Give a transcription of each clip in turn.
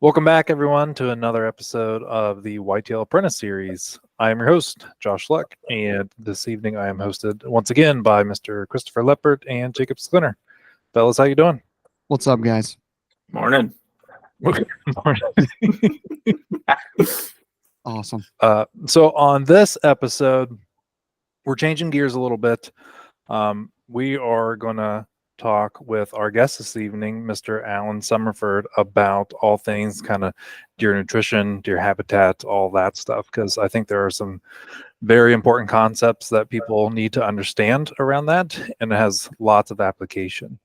Welcome back, everyone, to another episode of the Whitetail Apprentice Series. I am your host, Josh Luck, and this evening I am hosted once again by Mr. Christopher Leppert and Jacob Sklinner. Fellas, how you doing? What's up, guys? Morning. Awesome. So on this episode, we're changing gears a little bit. We are going to talk with our guest this evening, Mr. Alan Summerford, about all things kind of deer nutrition, deer habitat, all that stuff, because I think there are some very important concepts that people need to understand around that, and it has lots of application.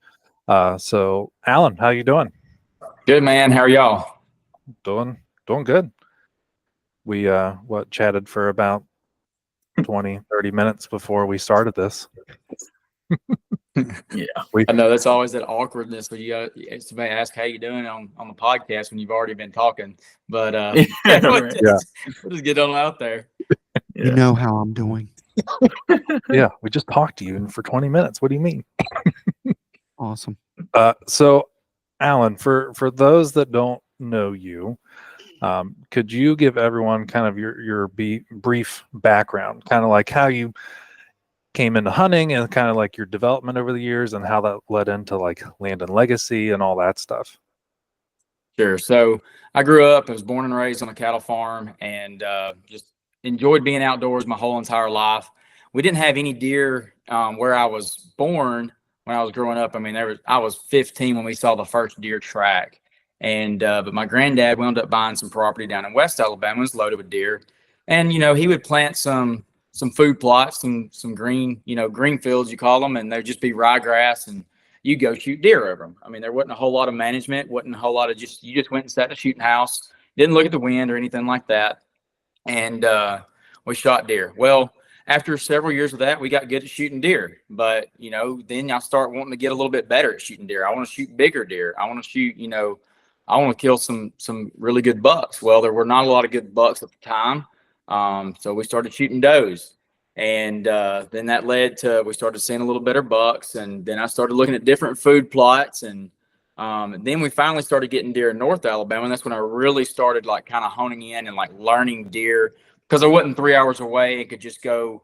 So Alan, how you doing? Good, man. How are y'all? Doing good. We chatted for about 20-30 minutes before we started this. Yeah, I know that's always that awkwardness when you got somebody ask how you doing on the podcast when you've already been talking. But we'll just get on out there. You know how I'm doing. Yeah, we just talked to you for 20 minutes. What do you mean? Awesome. So Alan, for those that don't know you, could you give everyone kind of your brief background, kind of like how you came into hunting and kind of like your development over the years and how that led into like Landon Legacy and all that stuff? Sure. So I grew up, I was born and raised on a cattle farm, and just enjoyed being outdoors my whole entire life. We didn't have any deer where I was born when I was growing up. I mean, I was 15 when we saw the first deer track. And but my granddad wound up buying some property down in West Alabama. It was loaded with deer. And, he would plant some food plots, some green, green fields, you call them, and there'd just be ryegrass, and you go shoot deer over them. I mean, there wasn't a whole lot of management, wasn't a whole lot of you just went and sat in a shooting house, didn't look at the wind or anything like that. And we shot deer. Well, after several years of that, we got good at shooting deer. But, then I start wanting to get a little bit better at shooting deer. I want to shoot bigger deer. I want to shoot, I want to kill some really good bucks. Well, there were not a lot of good bucks at the time. So we started shooting does, and then that led to, we started seeing a little better bucks. And then I started looking at different food plots. And then we finally started getting deer in North Alabama. And that's when I really started like kind of honing in and like learning deer, because I wasn't 3 hours away and could just go,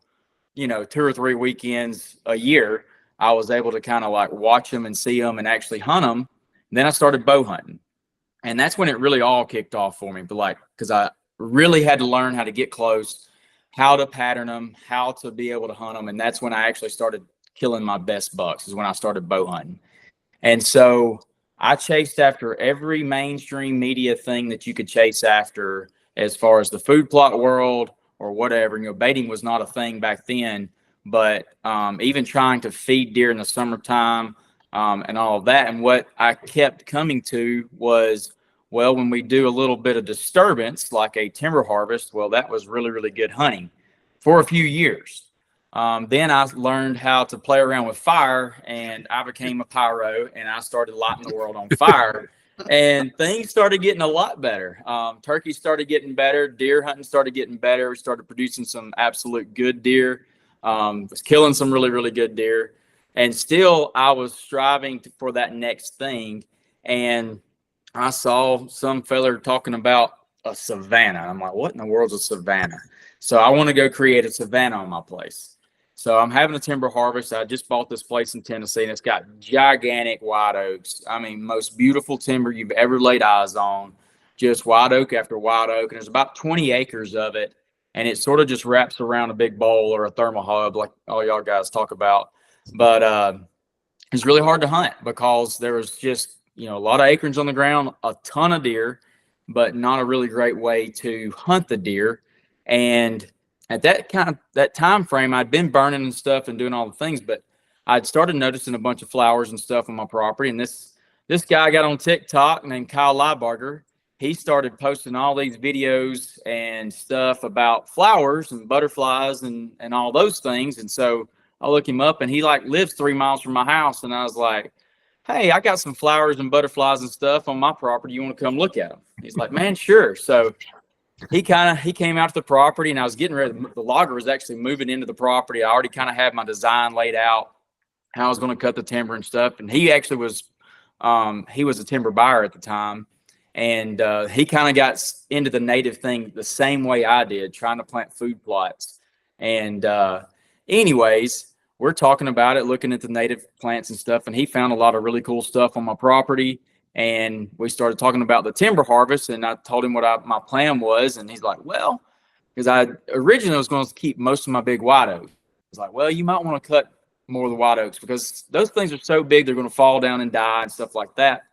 2 or 3 weekends a year. I was able to kind of like watch them and see them and actually hunt them. And then I started bow hunting. And that's when it really all kicked off for me. But like, because I really had to learn how to get close, how to pattern them, how to be able to hunt them. And that's when I actually started killing my best bucks, is when I started bow hunting. And so I chased after every mainstream media thing that you could chase after, as far as the food plot world or whatever. Baiting was not a thing back then, but even trying to feed deer in the summertime and all of that. And what I kept coming to was, well, when we do a little bit of disturbance, like a timber harvest, well, that was really, really good hunting for a few years. Then I learned how to play around with fire, and I became a pyro, and I started lighting the world on fire. And things started getting a lot better. Turkey started getting better. Deer hunting started getting better. We started producing some absolute good deer. Was killing some really, really good deer. And still, I was striving for that next thing. And I saw some fella talking about a savanna. I'm like, what in the world's a savanna? So I want to go create a savanna on my place. So I'm having a timber harvest. I just bought this place in Tennessee, and it's got gigantic white oaks. I mean, most beautiful timber you've ever laid eyes on. Just white oak after white oak. And there's about 20 acres of it. And it sort of just wraps around a big bowl or a thermal hub, like all y'all guys talk about. But it's really hard to hunt because there was just, a lot of acorns on the ground, a ton of deer, but not a really great way to hunt the deer. And at that time frame, I'd been burning and stuff and doing all the things, but I'd started noticing a bunch of flowers and stuff on my property. And this guy got on TikTok named Kyle Liebarger. He started posting all these videos and stuff about flowers and butterflies and all those things. And so I look him up, and he like lives 3 miles from my house. And I was like, hey, I got some flowers and butterflies and stuff on my property. You want to come look at them? He's like, man, sure. So he came out to the property, and I was getting ready. The logger was actually moving into the property. I already kind of had my design laid out, how I was going to cut the timber and stuff. And he actually was, he was a timber buyer at the time. And he kind of got into the native thing the same way I did, trying to plant food plots. And anyways, we're talking about it, looking at the native plants and stuff, and he found a lot of really cool stuff on my property. And we started talking about the timber harvest, and I told him what my plan was, and he's like, well, because I originally was going to keep most of my big white oaks. He's like, well, you might want to cut more of the white oaks because those things are so big, they're going to fall down and die and stuff like that.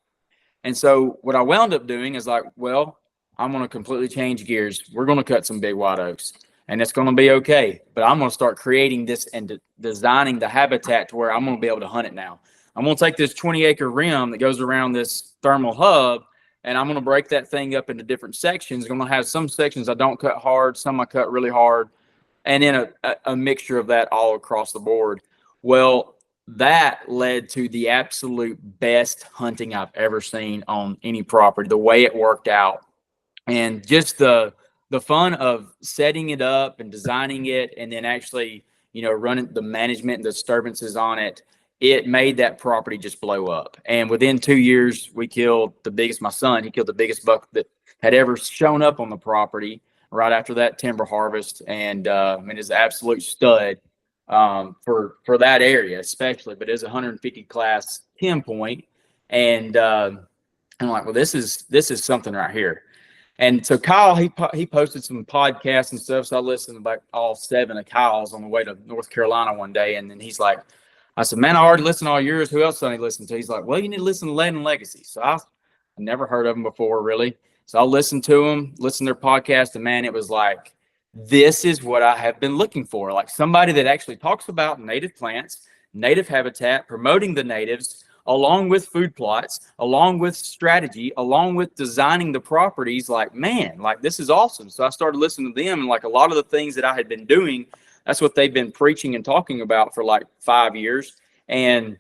And so what I wound up doing is like, well, I'm going to completely change gears. We're going to cut some big white oaks, and it's going to be okay. But I'm going to start creating this and designing the habitat to where I'm going to be able to hunt it now. I'm going to take this 20-acre rim that goes around this thermal hub, and I'm going to break that thing up into different sections. I'm going to have some sections I don't cut hard, some I cut really hard, and then a mixture of that all across the board. Well, that led to the absolute best hunting I've ever seen on any property, the way it worked out. And just the fun of setting it up and designing it, and then actually, running the management and disturbances on it, it made that property just blow up. And within 2 years, we killed my son, he killed the biggest buck that had ever shown up on the property right after that timber harvest. And is an absolute stud for that area, especially, but it's 150 class 10 point. And I'm like, well, this is something right here. And so Kyle, he posted some podcasts and stuff. So I listened to like all 7 of Kyle's on the way to North Carolina one day. And then he's like, I said, man, I already listened to all yours. Who else do I need to listen to? He's like, well, you need to listen to Landon Legacy. So I never heard of them before, really. So I listened to them, listened to their podcast, and man, it was like, this is what I have been looking for. Like somebody that actually talks about native plants, native habitat, promoting the natives, along with food plots, along with strategy, along with designing the properties. Like, man, like this is awesome. So I started listening to them, and like a lot of the things that I had been doing, that's what they've been preaching and talking about for like 5 years. And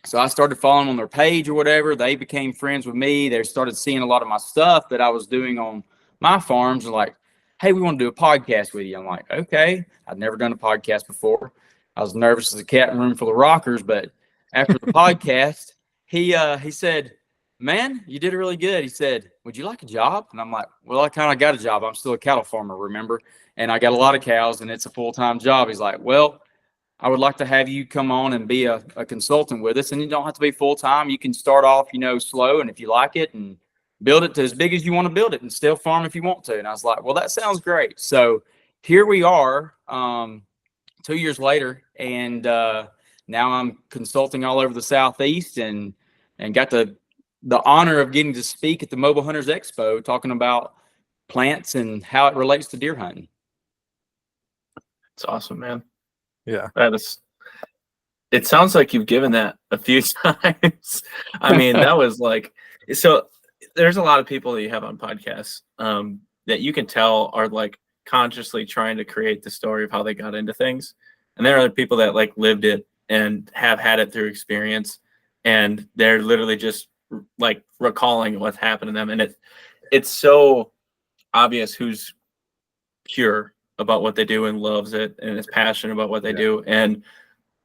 so I started following on their page or whatever. They became friends with me. They started seeing a lot of my stuff that I was doing on my farms, and like, hey, we want to do a podcast with you. I'm like, okay. I'd never done a podcast before. I was nervous as a cat in a room full of rockers, but after the podcast, he said, man, you did really good. He said, would you like a job? And I'm like, well, I kind of got a job. I'm still a cattle farmer, remember? And I got a lot of cows, and it's a full-time job. He's like, well, I would like to have you come on and be a consultant with us. And you don't have to be full-time. You can start off, slow. And if you like it, and build it to as big as you want to build it, and still farm if you want to. And I was like, well, that sounds great. So here we are 2 years later. And now I'm consulting all over the Southeast, and got the honor of getting to speak at the Mobile Hunters Expo, talking about plants and how it relates to deer hunting. It's awesome, man. Yeah. It sounds like you've given that a few times. I mean, that was like, so there's a lot of people that you have on podcasts that you can tell are like consciously trying to create the story of how they got into things. And there are other people that like lived it and have had it through experience, and they're literally just like recalling what's happened to them. And it's so obvious who's pure about what they do and loves it and is passionate about what they do. And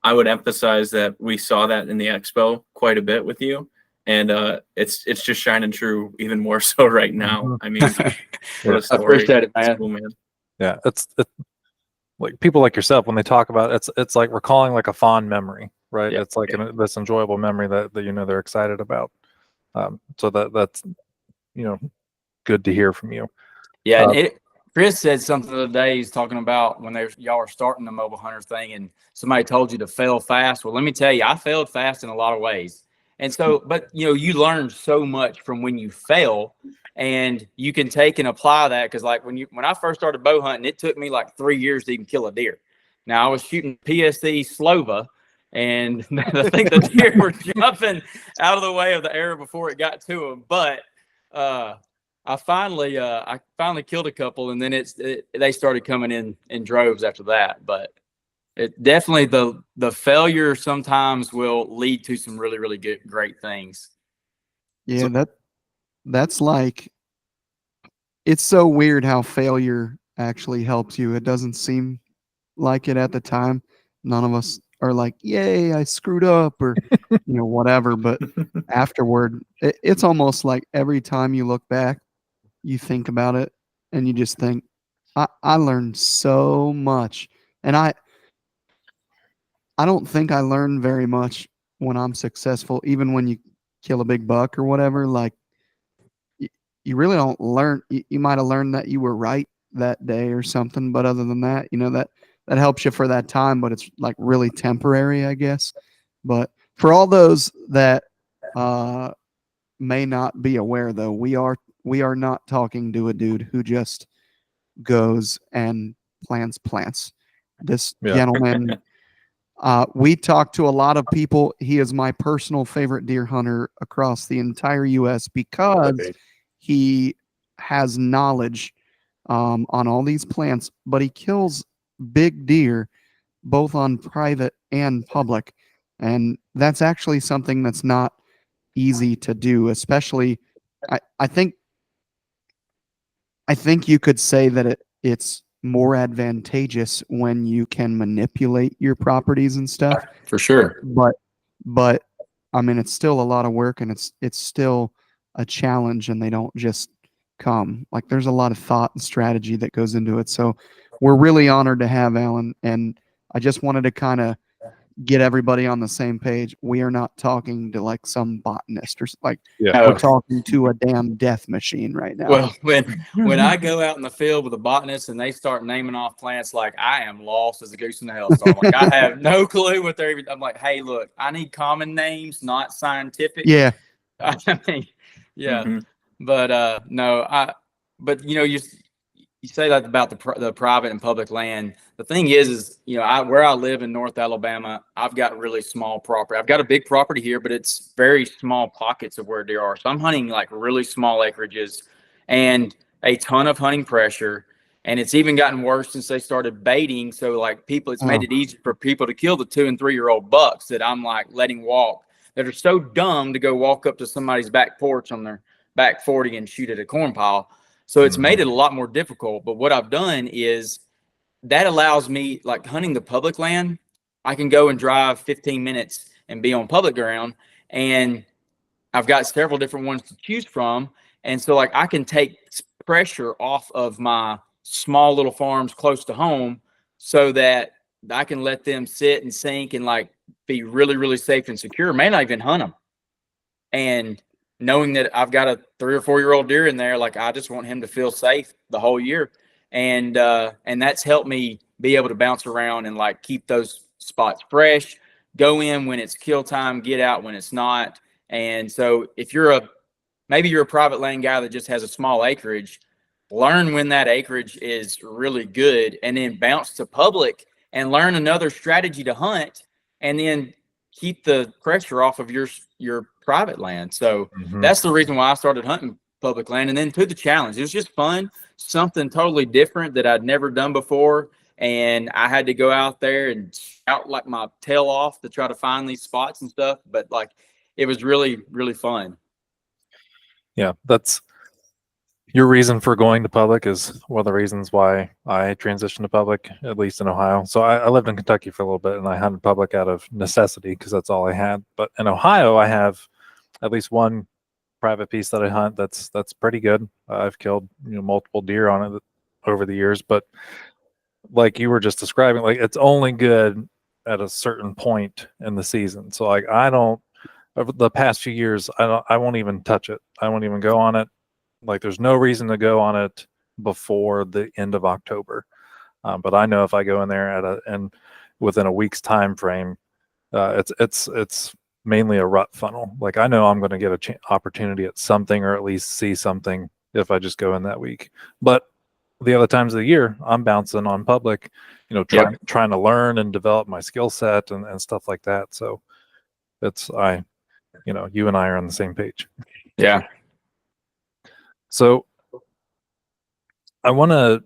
I would emphasize that we saw that in the expo quite a bit with you. And it's just shining true even more so right now. I mean, what a story. I appreciate it, man. Cool, man. Yeah, it's like people like yourself, when they talk about it, it's like recalling like a fond memory, right? Yeah. It's like this enjoyable memory that they're excited about. So that's good to hear from you. Yeah, Chris said something the other day. He's talking about when y'all are starting the mobile hunter thing, and somebody told you to fail fast. Well, let me tell you, I failed fast in a lot of ways. And so, but you learn so much from when you fail, and you can take and apply that. Cause like when I first started bow hunting, it took me like 3 years to even kill a deer. Now I was shooting PSE Slova, and I think the deer were jumping out of the way of the arrow before it got to them. But, I finally killed a couple, and then they started coming in droves after that. But it definitely, the failure sometimes will lead to some really, really great things. Yeah, that's like, it's so weird how failure actually helps you. It doesn't seem like it at the time. None of us are like, yay, I screwed up, or whatever. But afterward, it's almost like every time you look back, you think about it and you just think, I learned so much. And I don't think I learned very much when I'm successful, even when you kill a big buck or whatever. Like, you really don't learn. You might have learned that you were right that day or something, but other than that, that helps you for that time, but it's like really temporary, I guess. But for all those that may not be aware, though, we are not talking to a dude who just goes and plants. This gentleman, we talk to a lot of people. He is my personal favorite deer hunter across the entire U.S. because he has knowledge on all these plants, but he kills big deer both on private and public. And that's actually something that's not easy to do, especially I think you could say that it's more advantageous when you can manipulate your properties and stuff. For sure. But I mean, it's still a lot of work, and it's still a challenge, and they don't just come. Like, there's a lot of thought and strategy that goes into it. So we're really honored to have Alan, and I just wanted to kind of get everybody on the same page. We are not talking to like some botanist or like we're talking to a damn death machine right now. Well, when I go out in the field with a botanist and they start naming off plants, like, I am lost as a goose in the hailstorm. Like, I have no clue what they're even. I'm like, hey, look, I need common names, not scientific. Yeah. I mean, yeah. Mm-hmm. But no, but you say that about the private and public land. The thing is where I live in North Alabama, I've got really small property. I've got a big property here, but it's very small pockets of where deer are. So I'm hunting like really small acreages and a ton of hunting pressure. And it's even gotten worse since they started baiting. So like it's made it easy for people to kill the 2 and 3 year old bucks that I'm like letting walk, that are so dumb to go walk up to somebody's back porch on their back 40 and shoot at a corn pile. So it's made it a lot more difficult. But what I've done is that allows me, like hunting the public land, I can go and drive 15 minutes and be on public ground. And I've got several different ones to choose from. And so like I can take pressure off of my small little farms close to home so that I can let them sit and sink and like be really, really safe and secure. May not even hunt them. And knowing that I've got a 3 or 4 year old deer in there, like I just want him to feel safe the whole year. And that's helped me be able to bounce around and like keep those spots fresh, go in when it's kill time, get out when it's not. And so if maybe you're a private land guy that just has a small acreage, learn when that acreage is really good and then bounce to public and learn another strategy to hunt, and then keep the pressure off of your private land. So that's the reason why I started hunting public land. And then to the challenge, it was just fun, something totally different that I'd never done before. And I had to go out there and shout like my tail off to try to find these spots and stuff. But like, it was really, really fun. Yeah, that's your reason for going to public is one of the reasons why I transitioned to public, at least in Ohio. So I lived in Kentucky for a little bit, and I hunted public out of necessity because that's all I had. But in Ohio, I have at least one private piece that I hunt that's pretty good. I've killed multiple deer on it over the years, but like you were just describing, like it's only good at a certain point in the season. So like over the past few years, I won't even touch it. I won't even go on it. Like there's no reason to go on it before the end of October. But I know if I go in there and within a week's time frame, it's mainly a rut funnel. Like I know I'm going to get an opportunity at something, or at least see something if I just go in that week. But the other times of the year, I'm bouncing on public, trying to learn and develop my skill set and stuff like that. So you and I are on the same page. Yeah. So I want to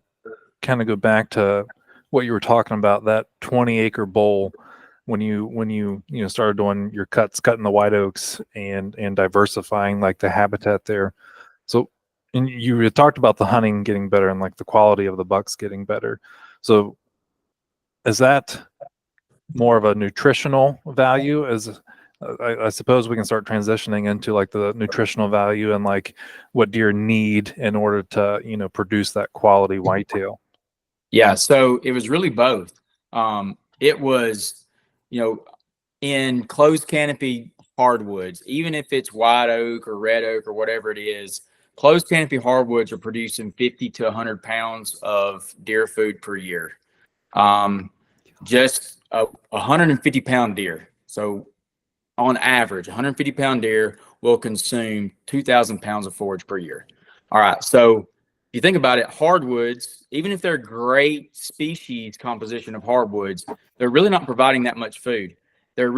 kind of go back to what you were talking about, that 20-acre bowl when you started doing your cutting the white oaks and diversifying like the habitat there. So and you had talked about the hunting getting better and like the quality of the bucks getting better. So is that more of a nutritional value? As I suppose we can start transitioning into like the nutritional value and like what deer need in order to, you know, produce that quality whitetail. Yeah, so it was really both. It was, you know, in closed canopy hardwoods, even if it's white oak or red oak or whatever it is, closed canopy hardwoods are producing 50 to 100 pounds of deer food per year. Just a 150-pound deer. So on average, 150-pound deer will consume 2,000 pounds of forage per year. All right, so if you think about it, hardwoods, even if they're great species composition of hardwoods, they're really not providing that much food. They're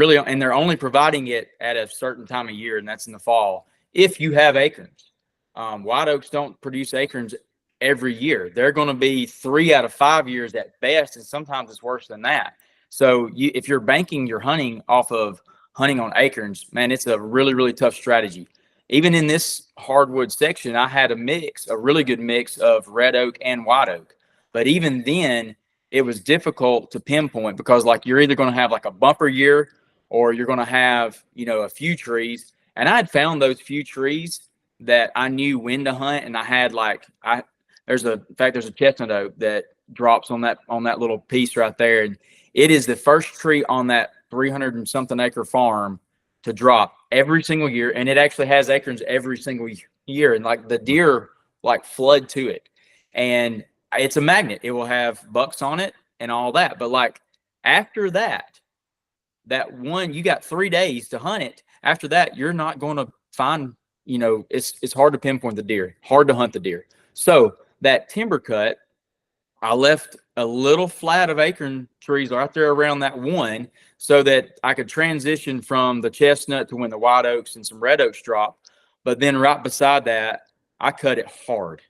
only providing it at a certain time of year, and that's in the fall, if you have acorns. White oaks don't produce acorns every year. They're going to be 3 out of 5 years at best, and sometimes it's worse than that. So if you're banking your hunting off of hunting on acorns, man, it's a really, really tough strategy. Even in this hardwood section, I had a really good mix of red oak and white oak. But even then, it was difficult to pinpoint because like you're either going to have like a bumper year or you're going to have, you know, a few trees. And I had found those few trees that I knew when to hunt. And I had like, there's a chestnut oak that drops on that little piece right there. And it is the first tree on that 300 and something acre farm to drop every single year. And it actually has acorns every single year. And like the deer like flood to it. And it's a magnet. It will have bucks on it and all that. But like after that one, you got 3 days to hunt it. After that, you're not going to find, you know, it's hard to pinpoint the deer, hard to hunt the deer. So that timber cut, I left a little flat of acorn trees right there around that one so that I could transition from the chestnut to when the white oaks and some red oaks drop. But then right beside that, I cut it hard.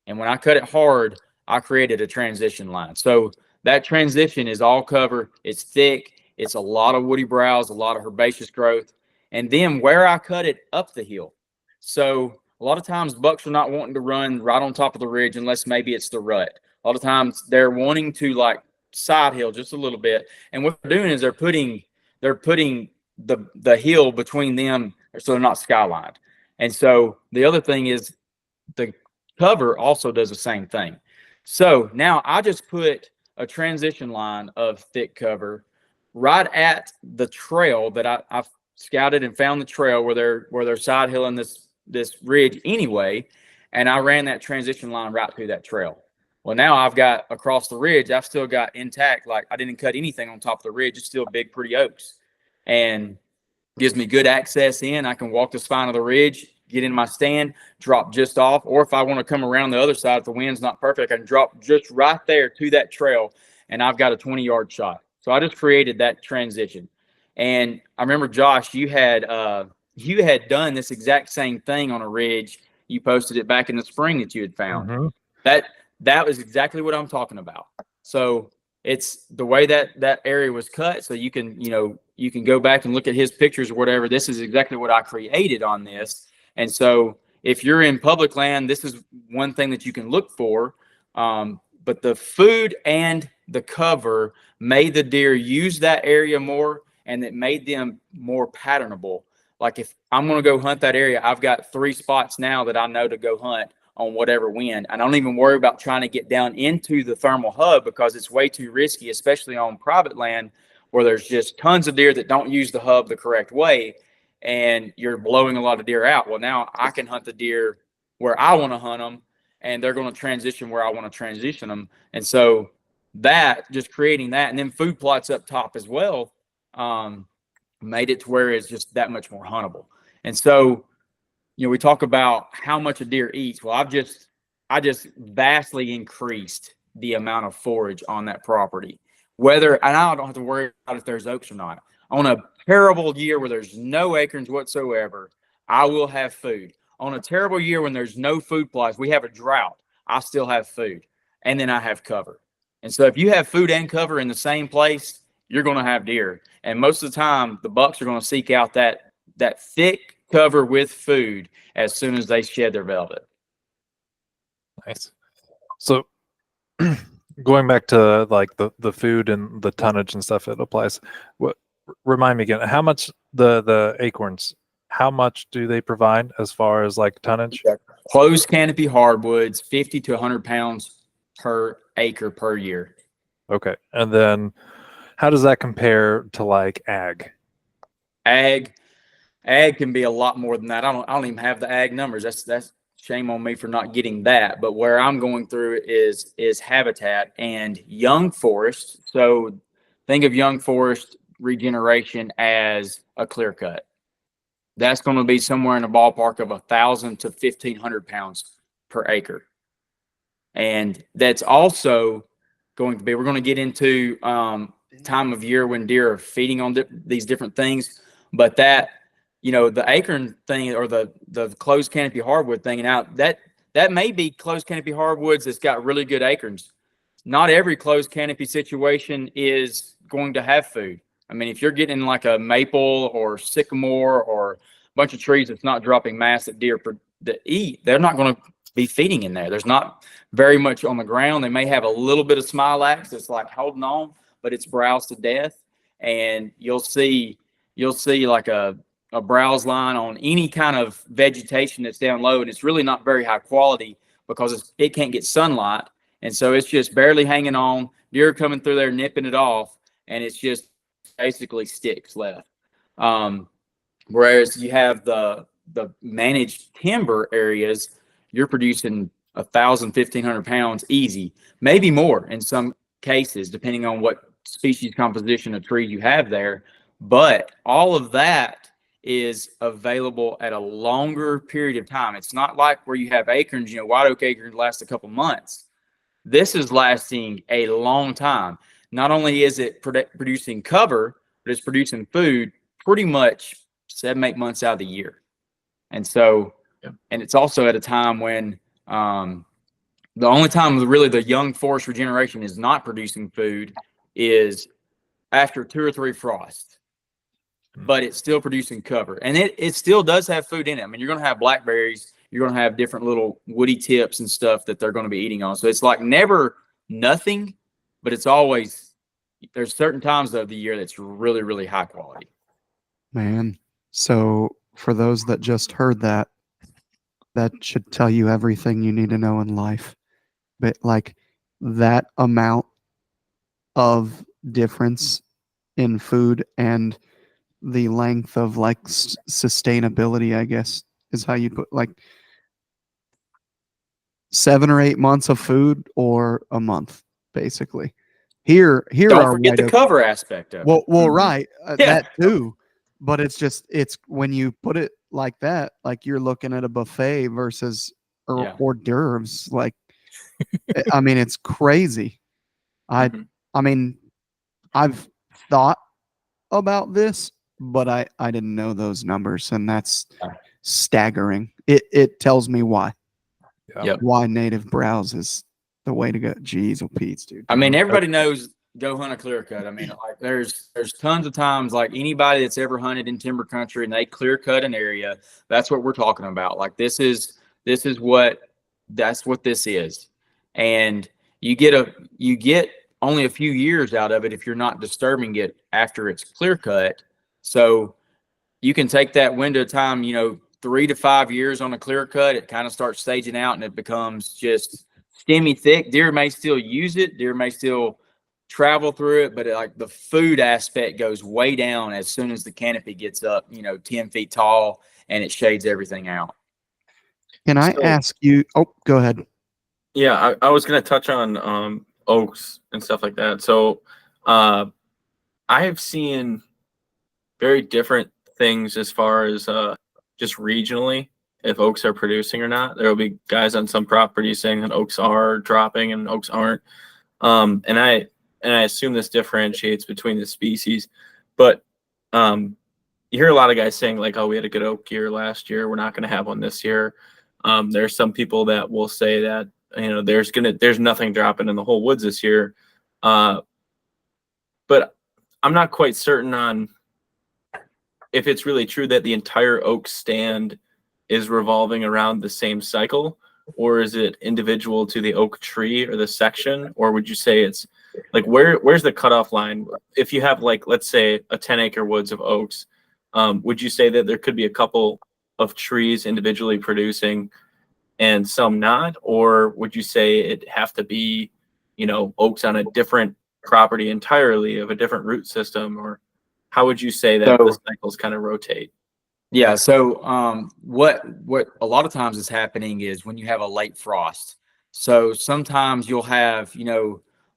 And when I cut it hard, I created a transition line. So that transition is all cover. It's thick. It's a lot of woody browse, a lot of herbaceous growth. And then where I cut it up the hill. So a lot of times bucks are not wanting to run right on top of the ridge unless maybe it's the rut. A lot of times they're wanting to like side hill just a little bit. And what they're doing is they're putting the hill between them so they're not skylined. And so the other thing is the cover also does the same thing. So now I just put a transition line of thick cover right at the trail that I've scouted and found the trail where they're side hilling this ridge anyway. And I ran that transition line right through that trail. Well, now I've got across the ridge, I've still got intact, like I didn't cut anything on top of the ridge. It's still big, pretty oaks and gives me good access in. I can walk the spine of the ridge, get in my stand, drop just off. Or if I want to come around the other side, if the wind's not perfect, I can drop just right there to that trail and I've got a 20-yard shot. So I just created that transition. And I remember, Josh, you had done this exact same thing on a ridge. You posted it back in the spring that you had found. Mm-hmm. That was exactly what I'm talking about. So it's the way that area was cut. So you can go back and look at his pictures or whatever. This is exactly what I created on this. And so if you're in public land, this is one thing that you can look for. But the food and the cover made the deer use that area more, and it made them more patternable. Like if I'm going to go hunt that area, I've got 3 spots now that I know to go hunt on whatever wind. I don't even worry about trying to get down into the thermal hub because it's way too risky, especially on private land where there's just tons of deer that don't use the hub the correct way and you're blowing a lot of deer out. Well, now I can hunt the deer where I want to hunt them and they're going to transition where I want to transition them. And so that, just creating that, and then food plots up top as well, made it to where it's just that much more huntable. And so, we talk about how much a deer eats. Well, I just vastly increased the amount of forage on that property. And I don't have to worry about if there's oaks or not. On a terrible year where there's no acorns whatsoever, I will have food. On a terrible year when there's no food plots, we have a drought, I still have food. And then I have cover. And so if you have food and cover in the same place, you're going to have deer. And most of the time, the bucks are going to seek out that thick cover with food as soon as they shed their velvet. Nice. So Going back to like the food and the tonnage and stuff that applies. What remind me again? How much the acorns? How much do they provide as far as like tonnage? Closed canopy hardwoods, 50 to 100 pounds per acre per year. Okay, and then how does that compare to like ag? Ag can be a lot more than that. I don't even have the ag numbers. That's shame on me for not getting that. But where I'm going through is habitat and young forest. So think of young forest regeneration as a clear cut. That's going to be somewhere in the ballpark of 1,000 to 1,500 pounds per acre. And that's also going to be, we're going to get into time of year when deer are feeding on these different things. But that, the acorn thing or the closed canopy hardwood thing, and out that may be closed canopy hardwoods that's got really good acorns. Not every closed canopy situation is going to have food. I mean, if you're getting like a maple or sycamore or a bunch of trees that's not dropping mass that deer that eat, they're not going to be feeding in there. There's not very much on the ground. They may have a little bit of smilax that's like holding on, but it's browsed to death. And you'll see like a browse line on any kind of vegetation that's down low, and it's really not very high quality because it can't get sunlight. And so it's just barely hanging on. Deer coming through there, nipping it off, and it's just basically sticks left. Whereas you have the managed timber areas, you're producing 1,000, 1,500 pounds easy, maybe more in some cases, depending on what species composition of trees you have there. But all of that is available at a longer period of time. It's not like where you have acorns, white oak acorns last a couple months. This is lasting a long time. Not only is it producing cover, but it's producing food pretty much 7-8 months out of the year. And so, and it's also at a time when the only time really the young forest regeneration is not producing food is after 2 or 3 frosts. But it's still producing cover. And it still does have food in it. I mean, you're going to have blackberries. You're going to have different little woody tips and stuff that they're going to be eating on. So it's like never nothing, but it's always, there's certain times of the year that's really, really high quality. Man, so for those that just heard that, that should tell you everything you need to know in life. But like that amount of difference in food and the length of like sustainability, I guess, is how you put like 7 or 8 months of food or a month, basically. Here Don't are forget the cover aspect of it. well, right, Yeah. that too. But it's when you put it like that, like you're looking at a buffet versus hors d'oeuvres. Like, I mean, it's crazy. I mean, I've thought about this, but I didn't know those numbers, and that's staggering. It tells me why. Yep. Why native browse is the way to go. Jeez, oh Pete's, dude. I mean, everybody knows go hunt a clear cut. I mean, like there's tons of times, like anybody that's ever hunted in timber country and they clear cut an area, that's what we're talking about. Like that's what this is. And you get only a few years out of it if you're not disturbing it after it's clear cut. So you can take that window of time, 3 to 5 years on a clear cut, it kind of starts staging out and it becomes just stemmy thick. Deer may still use it. Deer may still travel through it, but like the food aspect goes way down as soon as the canopy gets up, 10 feet tall and it shades everything out. Can I ask you? Oh, go ahead. Yeah, I was going to touch on oaks and stuff like that. So I have seen very different things as far as just regionally, if oaks are producing or not. There will be guys on some properties saying that oaks are dropping and oaks aren't. And I assume this differentiates between the species, but you hear a lot of guys saying like, "Oh, we had a good oak year last year. We're not going to have one this year." There's some people that will say that there's nothing dropping in the whole woods this year, but I'm not quite certain on if it's really true that the entire oak stand is revolving around the same cycle, or is it individual to the oak tree or the section? Or would you say it's like where's the cutoff line? If you have like, let's say a 10-acre woods of oaks, would you say that there could be a couple of trees individually producing and some not? Or would you say it have to be, oaks on a different property entirely of a different root system? Or how would you say that the cycles kind of rotate? Yeah. So what a lot of times is happening is when you have a late frost. So sometimes you'll have,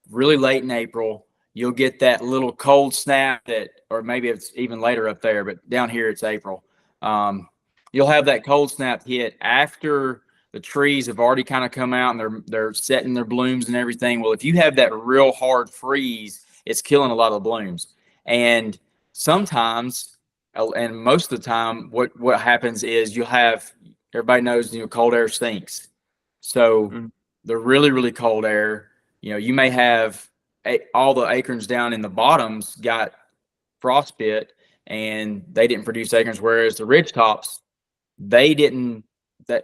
really late in April, you'll get that little cold snap or maybe it's even later up there, but down here it's April. You'll have that cold snap hit after the trees have already kind of come out and they're setting their blooms and everything. Well, if you have that real hard freeze, it's killing a lot of the blooms. And sometimes, and most of the time, what happens is you'll have, everybody knows, cold air stinks. So the really, really cold air, you may have all the acorns down in the bottoms got frostbit and they didn't produce acorns, whereas the ridge tops, they didn't,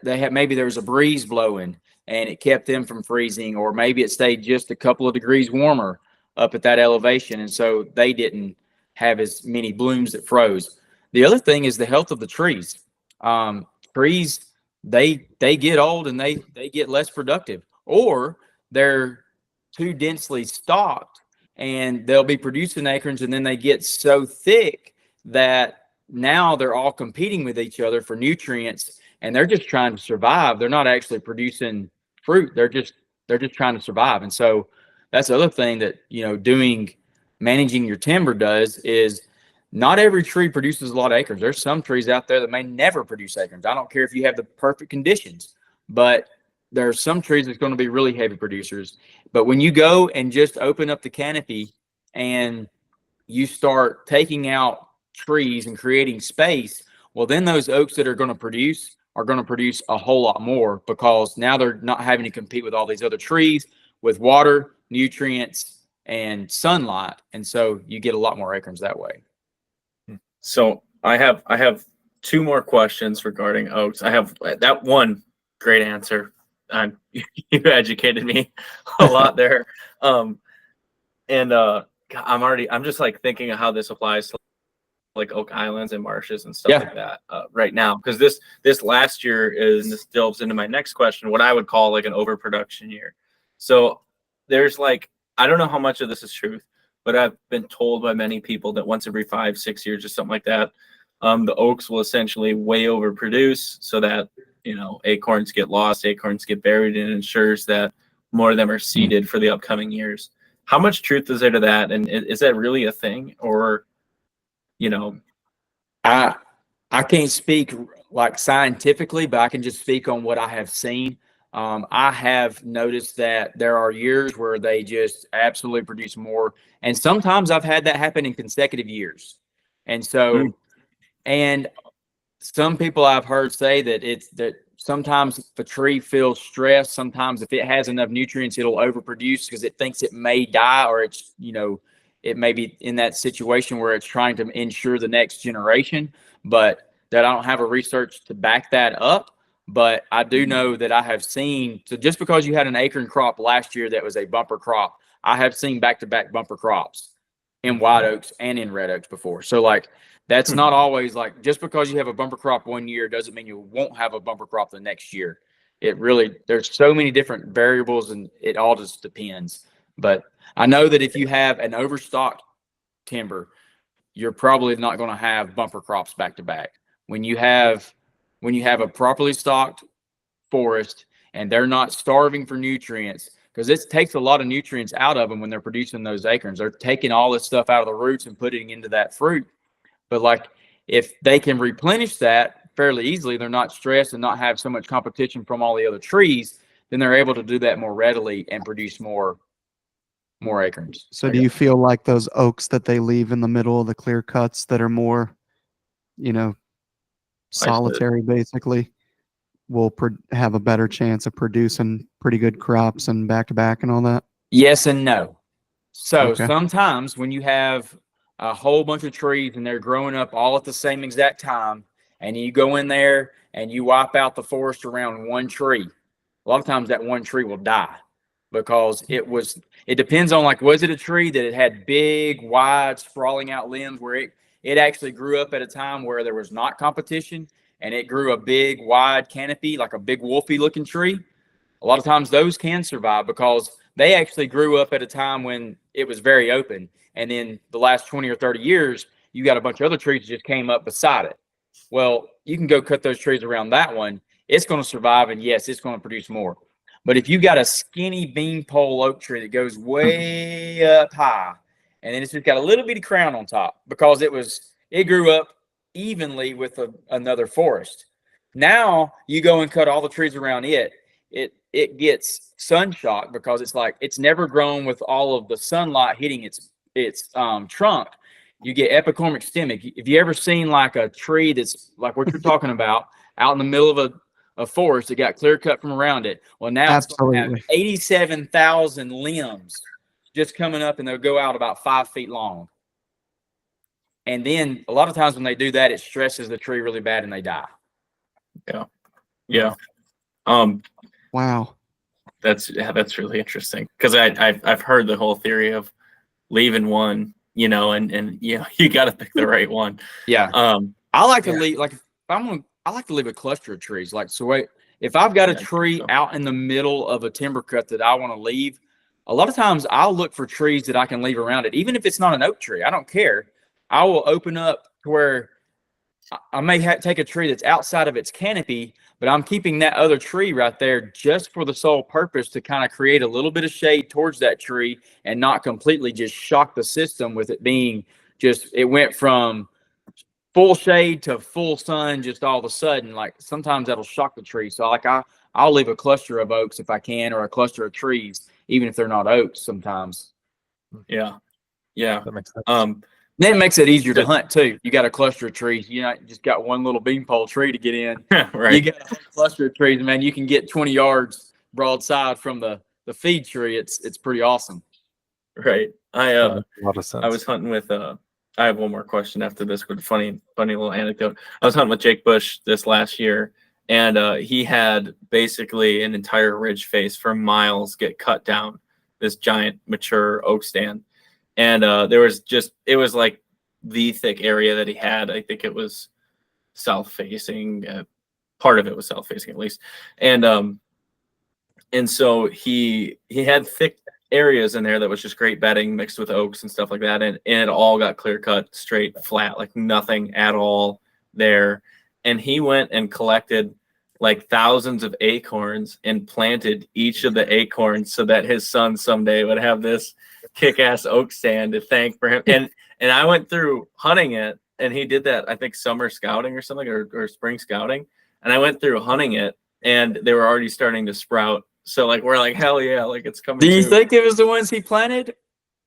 they had, maybe there was a breeze blowing and it kept them from freezing, or maybe it stayed just a couple of degrees warmer up at that elevation. And so they didn't have as many blooms that froze. The other thing is the health of the trees. Trees, they get old and they get less productive, or they're too densely stocked and they'll be producing acorns and then they get so thick that now they're all competing with each other for nutrients and they're just trying to survive. They're not actually producing fruit. They're just trying to survive. And so that's the other thing that, managing your timber does is not every tree produces a lot of acorns. There's some trees out there that may never produce acorns. I don't care if you have the perfect conditions, but there are some trees that's going to be really heavy producers. But when you go and just open up the canopy and you start taking out trees and creating space, well, then those oaks that are going to produce a whole lot more, because now they're not having to compete with all these other trees with water, nutrients, and sunlight. And so you get a lot more acorns that way. So I have two more questions regarding oaks. I have that one great answer. You educated me a lot there. I'm just like thinking of how this applies to like oak islands and marshes and stuff like that right now. Because this last year this delves into my next question, what I would call like an overproduction year. So there's like, I don't know how much of this is truth, but I've been told by many people that once every 5-6 years or something like that, the oaks will essentially way overproduce so that, acorns get lost, acorns get buried, and ensures that more of them are seeded for the upcoming years. How much truth is there to that? And is that really a thing? Or, I can't speak like scientifically, but I can just speak on what I have seen. I have noticed that there are years where they just absolutely produce more. And sometimes I've had that happen in consecutive years. And so, and some people I've heard say that sometimes if a tree feels stressed, sometimes if it has enough nutrients, it'll overproduce because it thinks it may die, or it's, it may be in that situation where it's trying to ensure the next generation, but that I don't have a research to back that up. But I do know that I have seen, so just because you had an acorn crop last year that was a bumper crop, I have seen back-to-back bumper crops in white oaks and in red oaks before. So like, that's not always like, just because you have a bumper crop one year doesn't mean you won't have a bumper crop the next year. There's so many different variables and it all just depends. But I know that if you have an overstocked timber, you're probably not going to have bumper crops back to back. When you have a properly stocked forest and they're not starving for nutrients, because it takes a lot of nutrients out of them when they're producing those acorns. They're taking all this stuff out of the roots and putting it into that fruit. But like, if they can replenish that fairly easily, they're not stressed and not have so much competition from all the other trees, then they're able to do that more readily and produce more acorns. So do you feel like those oaks that they leave in the middle of the clear cuts that are more, solitary basically, will have a better chance of producing pretty good crops and back to back and all that? Yes and no. So sometimes when you have a whole bunch of trees and they're growing up all at the same exact time, and you go in there and you wipe out the forest around one tree, a lot of times that one tree will die because it depends on, like, was it a tree that it had big, wide, sprawling out limbs where it actually grew up at a time where there was not competition and it grew a big, wide canopy, like a big wolfy looking tree. A lot of times those can survive because they actually grew up at a time when it was very open. And then the last 20 or 30 years, you got a bunch of other trees that just came up beside it. Well, you can go cut those trees around that one. It's going to survive, and yes, it's going to produce more. But if you got a skinny beanpole oak tree that goes way up high, and then it's just got a little bitty crown on top because it grew up evenly with another forest. Now you go and cut all the trees around it gets sun shock because it's never grown with all of the sunlight hitting its trunk. You get epicormic stemmic. If you ever seen like a tree that's like what you're talking about out in the middle of a forest that got clear cut from around it, well, now Absolutely. it's 87,000 limbs just coming up, and they'll go out about 5 feet long. And then a lot of times when they do that, it stresses the tree really bad and they die. Yeah. Wow. That's really interesting because I've heard the whole theory of leaving one, you know, and you know, you got to pick the right one. Yeah. I like to leave, like, I like to leave a cluster of trees. Like, so if I've got a tree out in the middle of a timber cut that I want to leave, a lot of times I'll look for trees that I can leave around it. Even if it's not an oak tree, I don't care. I will open up to where I may take a tree that's outside of its canopy, but I'm keeping that other tree right there just for the sole purpose to kind of create a little bit of shade towards that tree and not completely just shock the system with it being it went from full shade to full sun just all of a sudden. Like, sometimes that'll shock the tree. So like I'll leave a cluster of oaks if I can, or a cluster of trees, even if they're not oaks sometimes. Yeah. That makes sense. Then it makes it easier to hunt too. You got a cluster of trees. You just got one little beanpole tree to get in. Right. You got a cluster of trees, man. You can get 20 yards broadside from the feed tree. It's pretty awesome. Right. That makes a lot of sense. I was hunting with I have one more question after this, but funny little anecdote. I was hunting with Jake Bush this last year, and he had basically an entire ridge face for miles get cut down, this giant mature oak stand. And it was like the thick area that he had. I think it was south facing. Part of it was south facing at least. And so he had thick areas in there that was just great bedding mixed with oaks and stuff like that. And it all got clear cut, straight, flat, like nothing at all there. And he went and collected like thousands of acorns and planted each of the acorns so that his son someday would have this kick-ass oak stand to thank for him. And I went through hunting it, and he did that, I think, summer scouting or something, or spring scouting. And I went through hunting it, and they were already starting to sprout. So like, we're like, hell yeah, like it's coming. Do you think it was the ones he planted?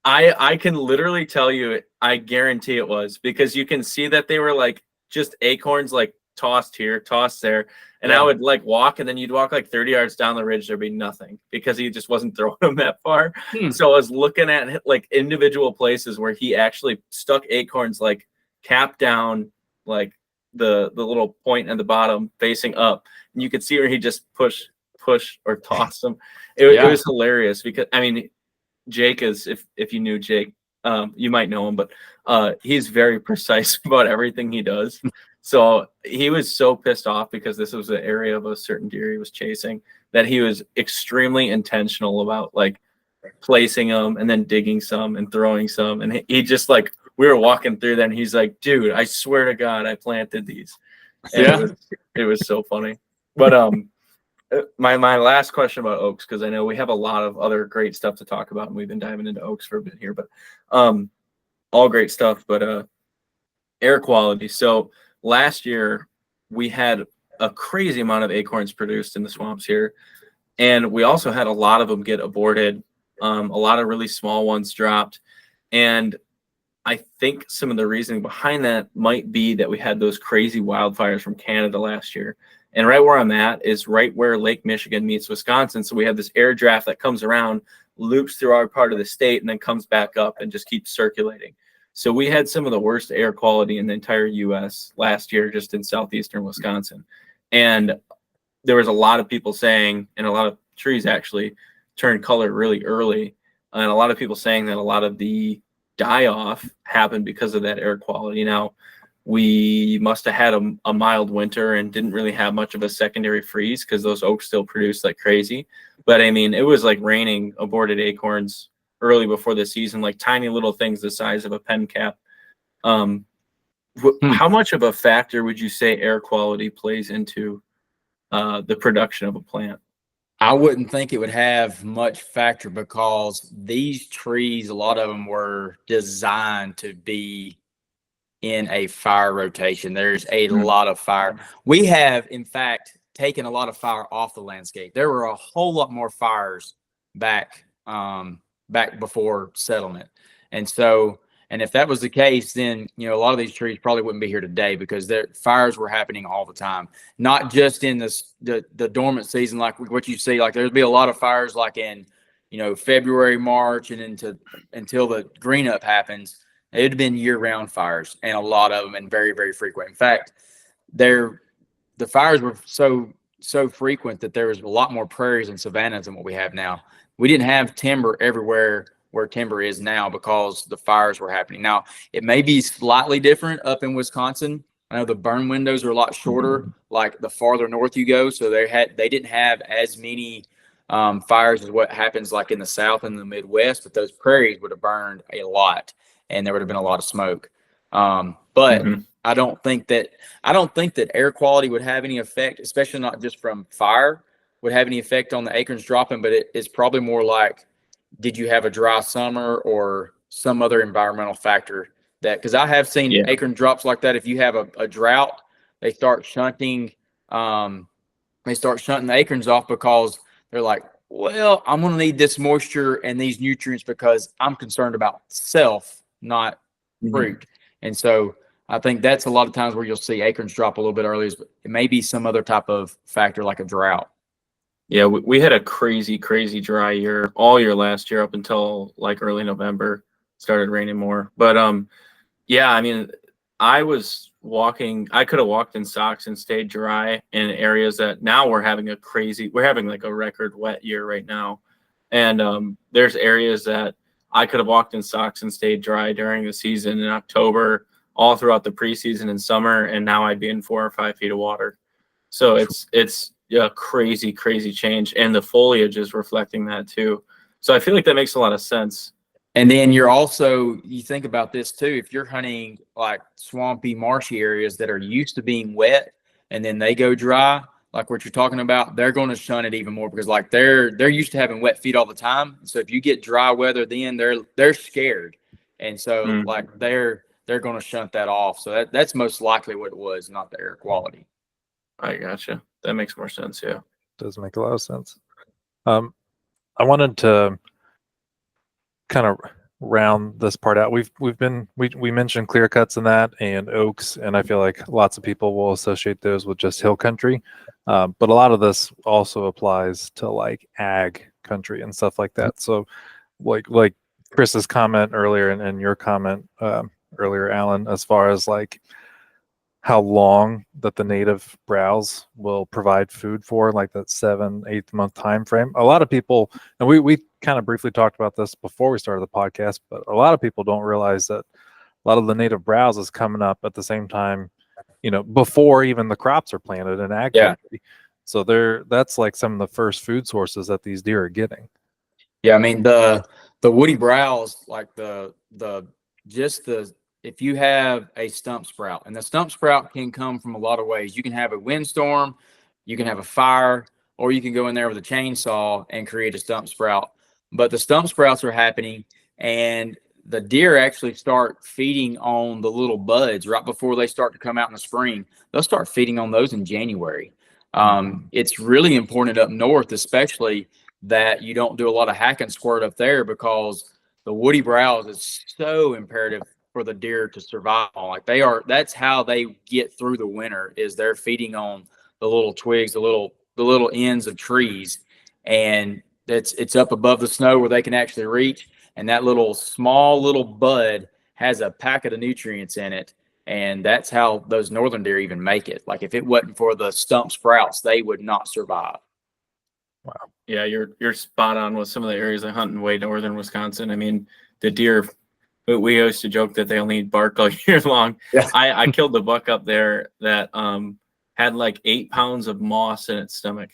I can literally tell you, I guarantee it was, because you can see that they were like just acorns, like tossed here, tossed there. And I would like walk, and then you'd walk like 30 yards down the ridge, there'd be nothing because he just wasn't throwing them that far. So I was looking at like individual places where he actually stuck acorns like cap down, like the little point at the bottom facing up. And you could see where he just push or toss them. It was hilarious because, I mean, Jake is, if you knew Jake, you might know him, but he's very precise about everything he does. So he was so pissed off because this was an area of a certain deer he was chasing that he was extremely intentional about like placing them and then digging some and throwing some. And he just like, we were walking through there and he's like, dude, I swear to God, I planted these. And it was so funny. But my last question about oaks, because I know we have a lot of other great stuff to talk about, and we've been diving into oaks for a bit here, but all great stuff, but air quality. So last year we had a crazy amount of acorns produced in the swamps here, and we also had a lot of them get aborted. A lot of really small ones dropped, and I think some of the reasoning behind that might be that we had those crazy wildfires from Canada last year. And right where I'm at is right where Lake Michigan meets Wisconsin. So we have this air draft that comes around, loops through our part of the state, and then comes back up and just keeps circulating. So we had some of the worst air quality in the entire U.S. last year, just in southeastern Wisconsin. And there was a lot of people saying, and a lot of trees actually turned color really early, and a lot of people saying that a lot of the die off happened because of that air quality. Now, we must have had a mild winter and didn't really have much of a secondary freeze because those oaks still produced like crazy. But I mean, it was like raining aborted acorns early before the season, like tiny little things the size of a pen cap. How much of a factor would you say air quality plays into the production of a plant? I wouldn't think it would have much factor because these trees, a lot of them were designed to be in a fire rotation. There's a lot of fire. We have, in fact, taken a lot of fire off the landscape. There were a whole lot more fires back before settlement. And so, and if that was the case, then, you know, a lot of these trees probably wouldn't be here today because their fires were happening all the time, not just in the dormant season, like what you see. Like there'd be a lot of fires like in, you know, February, March, and until the green up happens. It had been year-round fires, and a lot of them, and very, very frequent. In fact, the fires were so frequent that there was a lot more prairies and savannas than what we have now. We didn't have timber everywhere where timber is now because the fires were happening. Now, it may be slightly different up in Wisconsin. I know the burn windows are a lot shorter, like the farther north you go. So they didn't have as many fires as what happens like in the South and the Midwest, but those prairies would have burned a lot, and there would have been a lot of smoke. But I don't think that air quality would have any effect, especially not just from fire, would have any effect on the acorns dropping. But it's probably more like, did you have a dry summer or some other environmental factor that, because I have seen acorn drops like that. If you have a drought, they start shunting the acorns off because they're like, well, I'm going to need this moisture and these nutrients because I'm concerned about self, not fruit. And so I think that's a lot of times where you'll see acorns drop a little bit early. It may be some other type of factor like a drought. Yeah, we had a crazy dry year all year last year up until like early November. Started raining more. But yeah, I mean, I could have walked in socks and stayed dry in areas that now we're having like a record wet year right now. And there's areas that I could have walked in socks and stayed dry during the season in October, all throughout the preseason and summer, and now I'd be in 4 or 5 feet of water. So it's a crazy change, and the foliage is reflecting that too. So I feel like that makes a lot of sense. And then you think about this too, if you're hunting like swampy, marshy areas that are used to being wet and then they go dry, like what you're talking about, they're going to shun it even more because like they're used to having wet feet all the time. So if you get dry weather, then they're scared. And so like they're going to shunt that off. So that's most likely what it was, not the air quality. I gotcha. That makes more sense. Yeah. Does make a lot of sense. I wanted to kind of round this part out. We mentioned clear cuts in that and oaks, and I feel like lots of people will associate those with just hill country. But a lot of this also applies to like ag country and stuff like that. So like Chris's comment earlier and your comment earlier, Alan, as far as like how long that the native browse will provide food for, like that 7-8 month time frame. A lot of people, and we kind of briefly talked about this before we started the podcast, but a lot of people don't realize that a lot of the native browse is coming up at the same time, you know, before even the crops are planted in ag country. So that's like some of the first food sources that these deer are getting. Yeah, I mean the woody browse, like if you have a stump sprout, and the stump sprout can come from a lot of ways. You can have a windstorm, you can have a fire, or you can go in there with a chainsaw and create a stump sprout. But the stump sprouts are happening, and the deer actually start feeding on the little buds right before they start to come out in the spring. They'll start feeding on those in January. It's really important up north, especially, that you don't do a lot of hack and squirt up there because the woody browse is so imperative for the deer to survive on. Like that's how they get through the winter, is they're feeding on the little twigs, the little ends of trees, and it's up above the snow where they can actually reach. And that small little bud has a packet of nutrients in it, And that's how those northern deer even make it. Like if it wasn't for the stump sprouts, they would not survive. Yeah, you're spot on with some of the areas I hunt in way northern Wisconsin. I mean, the deer, we used to joke that they only eat bark all year long. Yeah. I killed the buck up there that had like 8 pounds of moss in its stomach,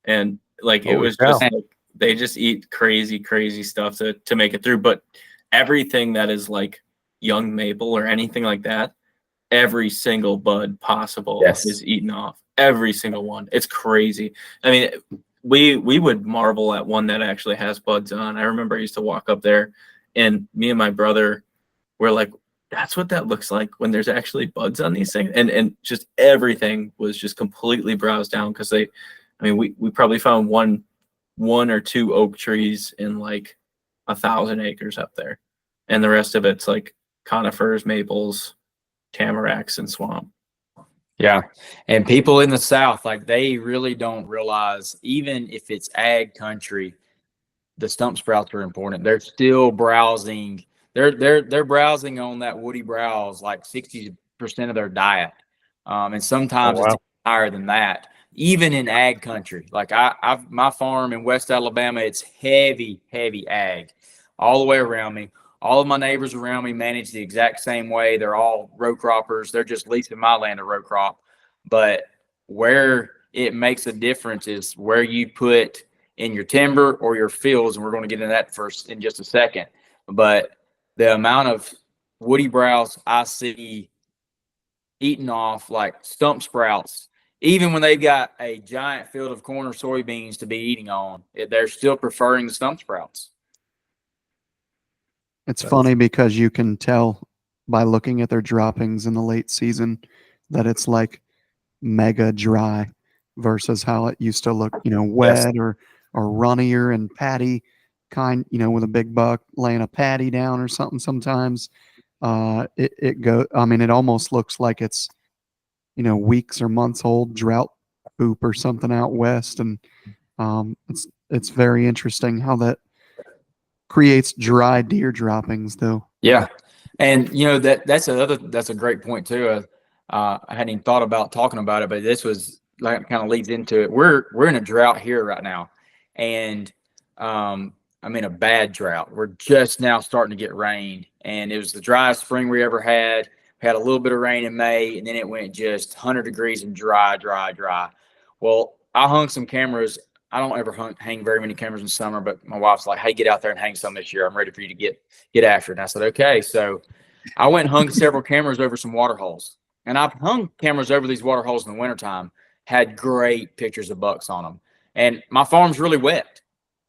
and like it Holy was cow. just like they just eat crazy stuff to make it through. But everything that is like young maple or anything like that, every single bud possible is eaten off. Every single one. It's crazy. I mean, we would marvel at one that actually has buds on. I remember I used to walk up there, and me and my brother were like, that's what that looks like when there's actually buds on these things. And just everything was just completely browsed down because we probably found one or two oak trees in like 1,000 acres up there. And the rest of it's like conifers, maples, tamaracks, and swamp. Yeah. And people in the South, like they really don't realize, even if it's ag country, the stump sprouts are important. They're still browsing. They're browsing on that woody browse like 60% of their diet. And sometimes it's higher than that, even in ag country. Like my farm in West Alabama, it's heavy ag all the way around me. All of my neighbors around me manage the exact same way. They're all row croppers. They're just leasing my land to row crop. But where it makes a difference is where you put in your timber or your fields, and we're going to get into that first in just a second. But the amount of woody browse I see eaten off like stump sprouts, even when they've got a giant field of corn or soybeans to be eating on, they're still preferring the stump sprouts. It's funny because you can tell by looking at their droppings in the late season that it's like mega dry versus how it used to look, wet or runnier and patty kind, with a big buck laying a patty down or something. Sometimes it almost looks like it's, weeks or months old drought poop or something out west. And it's very interesting how that creates dry deer droppings though. Yeah. And that's a great point too. I hadn't even thought about talking about it, but this was like kind of leads into it. We're in a drought here right now. And I'm in a bad drought. We're just now starting to get rain. And it was the driest spring we ever had. We had a little bit of rain in May, and then it went just 100 degrees and dry. Well, I hung some cameras. I don't ever hang very many cameras in summer, but my wife's like, hey, get out there and hang some this year. I'm ready for you to get after it. And I said, okay. So I went and hung several cameras over some water holes. And I've hung cameras over these water holes in the wintertime, had great pictures of bucks on them. And my farm's really wet.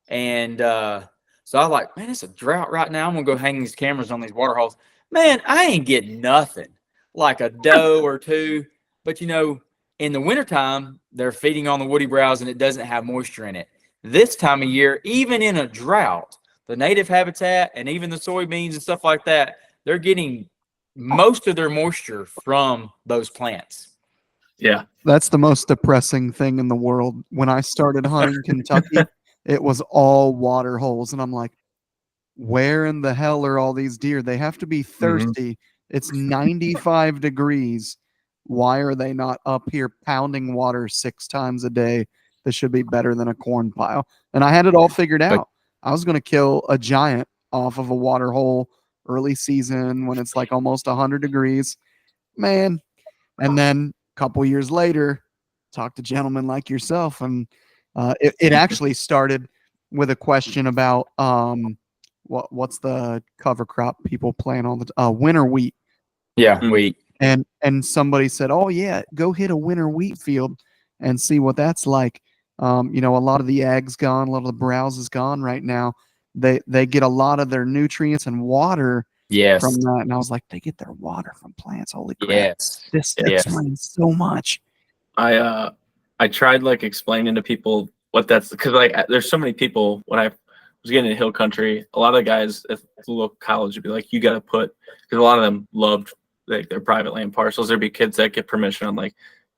And so I was like, man, it's a drought right now. I'm going to go hang these cameras on these water holes. Man, I ain't getting nothing, like a doe or two. But, in the wintertime, they're feeding on the woody browse and it doesn't have moisture in it. This time of year, even in a drought, the native habitat and even the soybeans and stuff like that, they're getting most of their moisture from those plants. Yeah. That's the most depressing thing in the world. When I started hunting Kentucky, it was all water holes. And I'm like, where in the hell are all these deer? They have to be thirsty. It's 95 degrees. Why are they not up here pounding water 6 times a day? This should be better than a corn pile. And I had it all figured out. I was going to kill a giant off of a water hole early season when it's like almost 100 degrees. Man. And then a couple years later, talk to gentlemen like yourself. And it actually started with a question about what's the cover crop people plant on the winter wheat. Yeah, wheat. And somebody said, oh yeah, go hit a winter wheat field and see what that's like. A lot of the ag's gone, a lot of the browse is gone right now. They get a lot of their nutrients and water from that. And I was like, they get their water from plants. Holy crap. Yes. This explains so much. I tried like explaining to people what that's because like there's so many people when I was getting into hill country, a lot of the guys at the local college would be like, you got to put, because a lot of them loved like their private land parcels. There'd be kids that get permission on like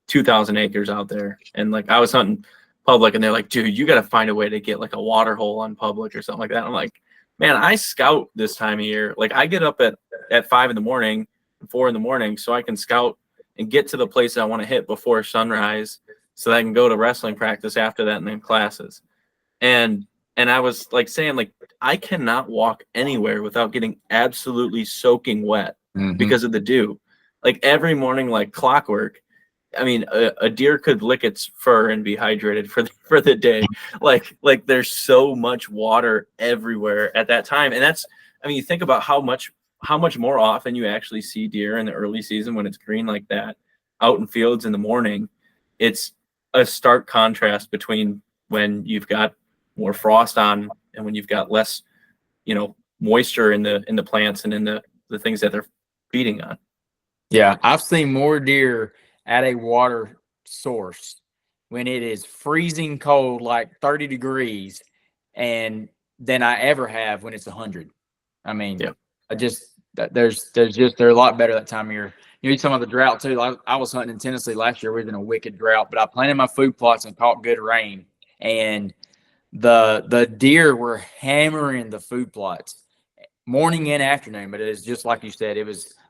2,000 acres out there. And like I was hunting public and they're like, dude, you got to find a way to get like a water hole on public or something like that. I'm like, man, I scout this time of year. Like I get up at 5 a.m, and 4 in the morning so I can scout and get to the place I want to hit before sunrise so that I can go to wrestling practice after that and then classes. And I was like saying, like, I cannot walk anywhere without getting absolutely soaking wet because of the dew. Like every morning, like clockwork. I mean, a deer could lick its fur and be hydrated for the day. Like there's so much water everywhere at that time. And that's, I mean, you think about how much more often you actually see deer in the early season when it's green like that out in fields in the morning. It's a stark contrast between when you've got more frost on and when you've got less, moisture in the plants and in the things that they're feeding on. Yeah, I've seen more deer at a water source when it is freezing cold, like 30 degrees, and than I ever have when it's 100. I mean, yeah. They're a lot better that time of year. You talking about the drought too. I was hunting in Tennessee last year. We was in a wicked drought, but I planted my food plots and caught good rain, and the deer were hammering the food plots morning and afternoon. But it is just like you said,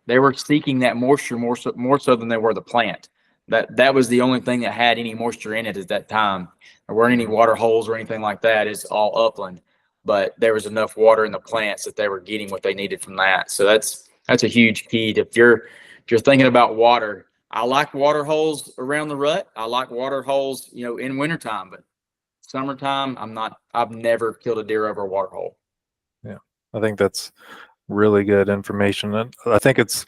they were seeking that moisture more so than they were the plant. That was the only thing that had any moisture in it at that time. There weren't any water holes or anything like that. It's all upland, but there was enough water in the plants that they were getting what they needed from that. So that's a huge key. If you're thinking about water, I like water holes around the rut. I like water holes, in wintertime, but summertime, I've never killed a deer over a water hole. Yeah. I think that's really good information. And I think it's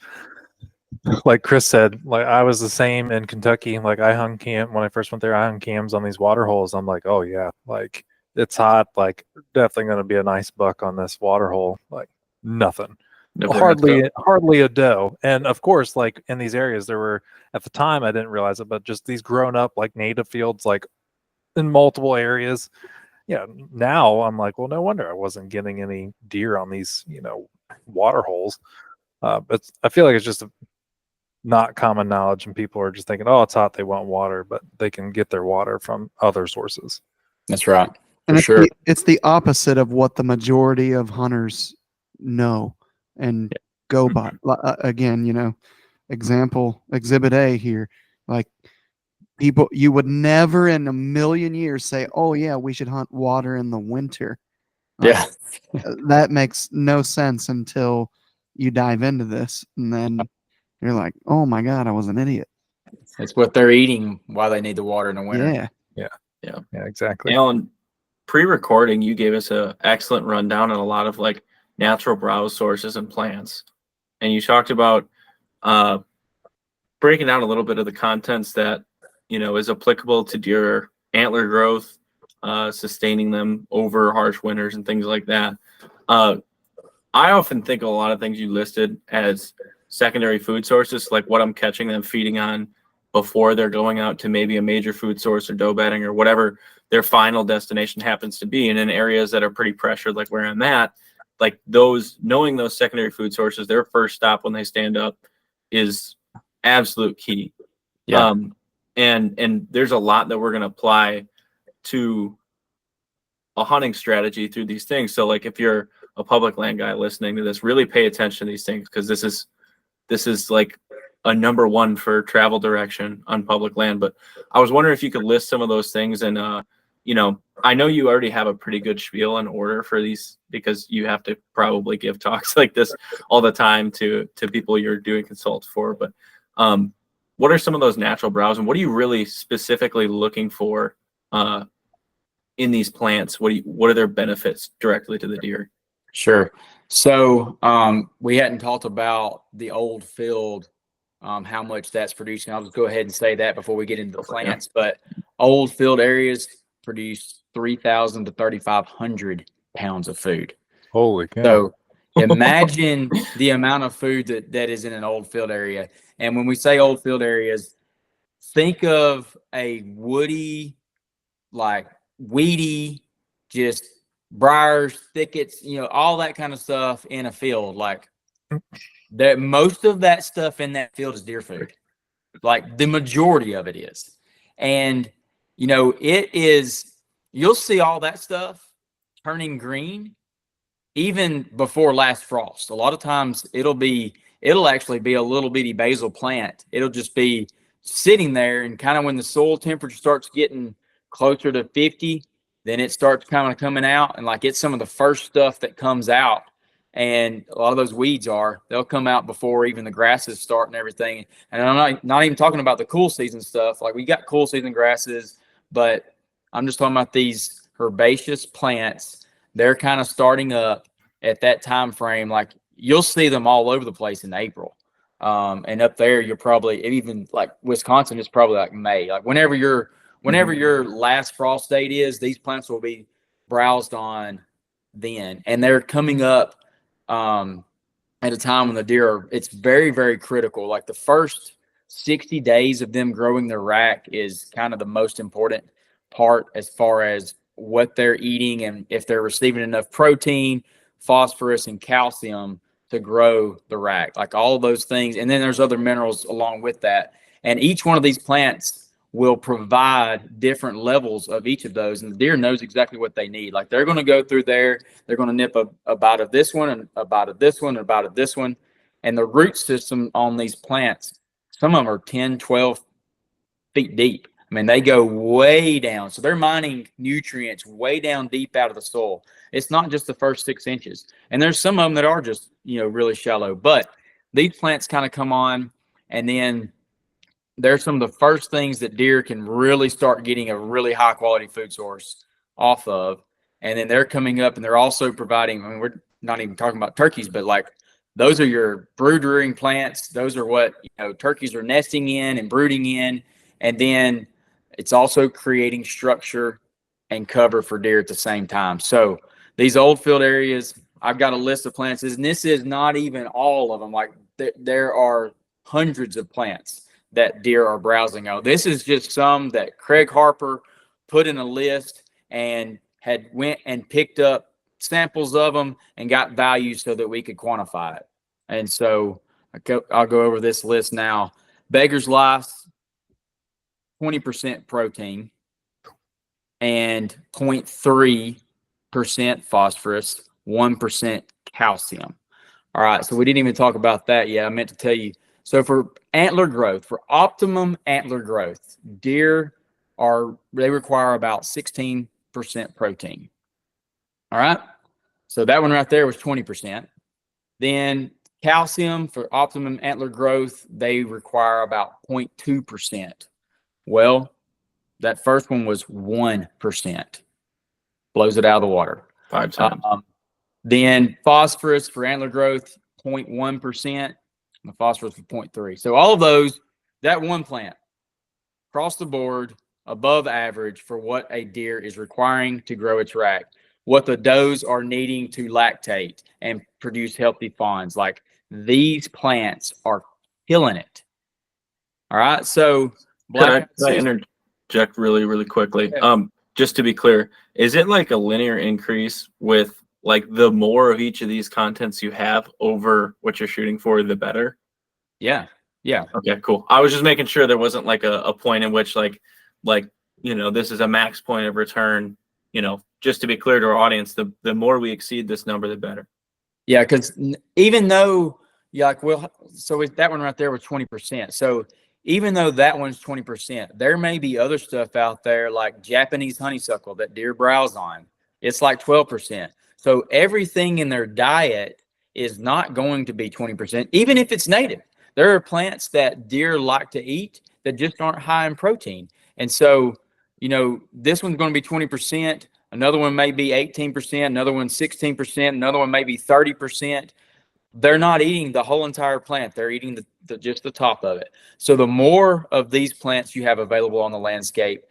like Chris said, like I was the same in Kentucky. Like I hung camp when I first went there, I hung cams on these water holes. I'm like, oh yeah, like it's hot, like definitely going to be a nice buck on this water hole. Like nothing. Hardly a doe. And of course, like in these areas, there were, at the time I didn't realize it, but just these grown up like native fields, like in multiple areas. Yeah. Now I'm like, well, no wonder I wasn't getting any deer on these, water holes. But I feel like it's just not common knowledge, and people are just thinking, oh, it's hot, they want water, but they can get their water from other sources. That's right. And sure. It's the opposite of what the majority of hunters know and go by. Again, exhibit A here. Like people, you would never in a million years say, oh yeah, we should hunt water in the winter. Yeah. That makes no sense until you dive into this. And then you're like, oh my God, I was an idiot. It's what they're eating while they need the water in the winter. Yeah, Exactly. Alan, pre-recording, you gave us an excellent rundown on a lot of like natural browse sources and plants. And you talked about breaking down a little bit of the contents that, is applicable to deer antler growth, sustaining them over harsh winters and things like that. I often think of a lot of things you listed as secondary food sources, like what I'm catching them feeding on before they're going out to maybe a major food source or doe bedding or whatever their final destination happens to be. And in areas that are pretty pressured, like where I'm at, like knowing those secondary food sources, their first stop when they stand up is absolute key. Yeah. And there's a lot that we're going to apply to a hunting strategy through these things. So like if you're a public land guy listening to this, really pay attention to these things, because this is like a number one for travel direction on public land. But I was wondering if you could list some of those things. And I know you already have a pretty good spiel in order for these, because you have to probably give talks like this all the time to people you're doing consults for. But what are some of those natural browse, and what are you really specifically looking for in these plants? What are their benefits directly to the deer? Sure. So we hadn't talked about the old field, how much that's producing. I'll just go ahead and say that before we get into the plants. But old field areas produce 3,000 to 3,500 pounds of food. Holy cow. So imagine the amount of food that is in an old field area. And when we say old field areas, think of a woody, like weedy, just briars, thickets, all that kind of stuff in a field. Like that, most of that stuff in that field is deer food. Like the majority of it is. And it is, you'll see all that stuff turning green even before last frost. A lot of times it'll be it'll actually be a little bitty basil plant. It'll just be sitting there, and kind of when the soil temperature starts getting closer to 50, then it starts kind of coming out, and like it's some of the first stuff that comes out. And a lot of those weeds they'll come out before even the grasses start and everything. And I'm not even talking about the cool season stuff. Like we got cool season grasses, but I'm just talking about these herbaceous plants. They're kind of starting up at that time frame. Like you'll see them all over the place in April. And up there, you're probably, even like Wisconsin is probably like May. Like whenever your last frost date is, these plants will be browsed on then. And they're coming up at a time when the deer it's very, very critical. Like the first 60 days of them growing their rack is kind of the most important part as far as what they're eating and if they're receiving enough protein, phosphorus, and calcium to grow the rack, like all of those things. And then there's other minerals along with that. And each one of these plants will provide different levels of each of those. And the deer knows exactly what they need. Like they're going to go through there, they're going to nip a bite of this one and a bite of this one and a bite of this one. And the root system on these plants, some of them are 10, 12 feet deep. I mean, they go way down. So they're mining nutrients way down deep out of the soil. It's not just the first 6 inches. And there's some of them that are just, really shallow. But these plants kind of come on, and then they're some of the first things that deer can really start getting a really high quality food source off of. And then they're coming up, and they're also providing, I mean, we're not even talking about turkeys, but like those are your brood rearing plants. Those are what, turkeys are nesting in and brooding in. And then it's also creating structure and cover for deer at the same time. So these old field areas, I've got a list of plants, and this is not even all of them. Like there are hundreds of plants that deer are browsing on. This is just some that Craig Harper put in a list and had went and picked up samples of them and got value so that we could quantify it. And so I'll go over this list now. Beggar's Lice, 20% protein and 0.3% phosphorus, 1% calcium. All right, so we didn't even talk about that yet. I meant to tell you. So for antler growth, for optimum antler growth, deer they require about 16% protein. All right, so that one right there was 20%. Then calcium for optimum antler growth, they require about 0.2%. Well, that first one was 1%. Blows it out of the water. 5 times. Then phosphorus for antler growth, 0.1%. The phosphorus was 0.3. So all of those, that one plant, across the board, above average for what a deer is requiring to grow its rack, what the does are needing to lactate and produce healthy fawns. Like these plants are killing it. All right, so Can I interject really, really quickly? Yeah. Just to be clear, is it like a linear increase with like the more of each of these contents you have over what you're shooting for, the better? Yeah. Okay, cool. I was just making sure there wasn't like a point in which like this is a max point of return. Just to be clear to our audience, the more we exceed this number, the better. Yeah, because even though that one right there was 20%. So even though that one's 20%, there may be other stuff out there like Japanese honeysuckle that deer browse on. It's like 12%. So everything in their diet is not going to be 20%, even if it's native. There are plants that deer like to eat that just aren't high in protein. And so, this one's going to be 20%. Another one may be 18%. Another one 16%. Another one may be 30%. They're not eating the whole entire plant. They're eating just the top of it. So the more of these plants you have available on the landscape,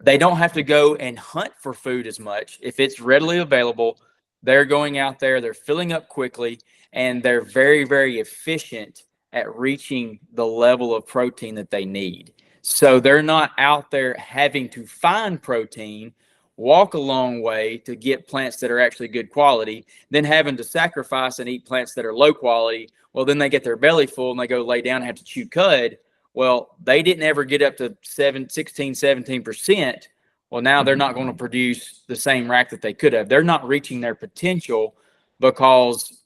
they don't have to go and hunt for food as much. If it's readily available, they're going out there, they're filling up quickly, and they're very, very efficient at reaching the level of protein that they need. So they're not out there having to find protein, walk a long way to get plants that are actually good quality, then having to sacrifice and eat plants that are low quality. Well, then they get their belly full and they go lay down and have to chew cud. Well, they didn't ever get up to 16, 17%. Well, now they're not going to produce the same rack that they could have. They're not reaching their potential because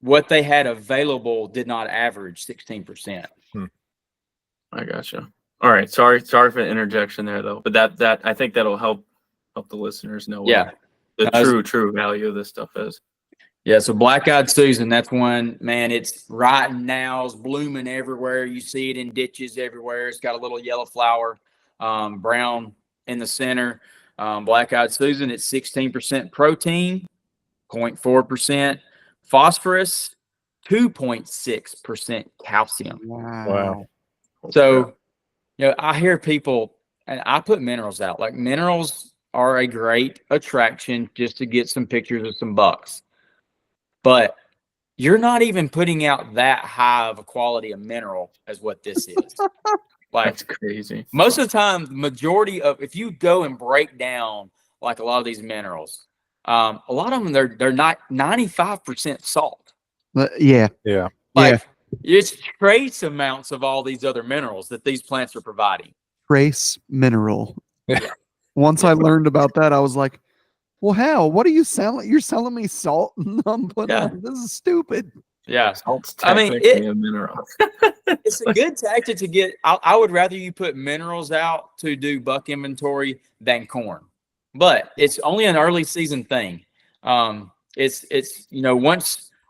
what they had available did not average 16%. I gotcha. All right. Sorry for the interjection there, though. But that I think that'll help the listeners know Yeah. what the true value of this stuff is. Yeah, so Black-Eyed Susan, that's one, man, it's right now, it's blooming everywhere. You see it in ditches everywhere. It's got a little yellow flower, brown in the center. Black-Eyed Susan, it's 16% protein, 0.4% phosphorus, 2.6% calcium. Wow. So, I hear people, and I put minerals out. Like, minerals are a great attraction just to get some pictures of some bucks. But you're not even putting out that high of a quality of mineral as what this is. Like, that's crazy. Most of the time, the majority of, if you go and break down like a lot of these minerals, a lot of them they're not 95% salt. Yeah. Like, it's trace amounts of all these other minerals that these plants are providing. Trace mineral. Yeah. Once I learned about that, I was like, well, how? What are you selling? You're selling me salt? I'm putting on, this is stupid. Yeah. Salt's I mean, technically a mineral. It's a good tactic to get. I would rather you put minerals out to do buck inventory than corn, but it's only an early season thing. It's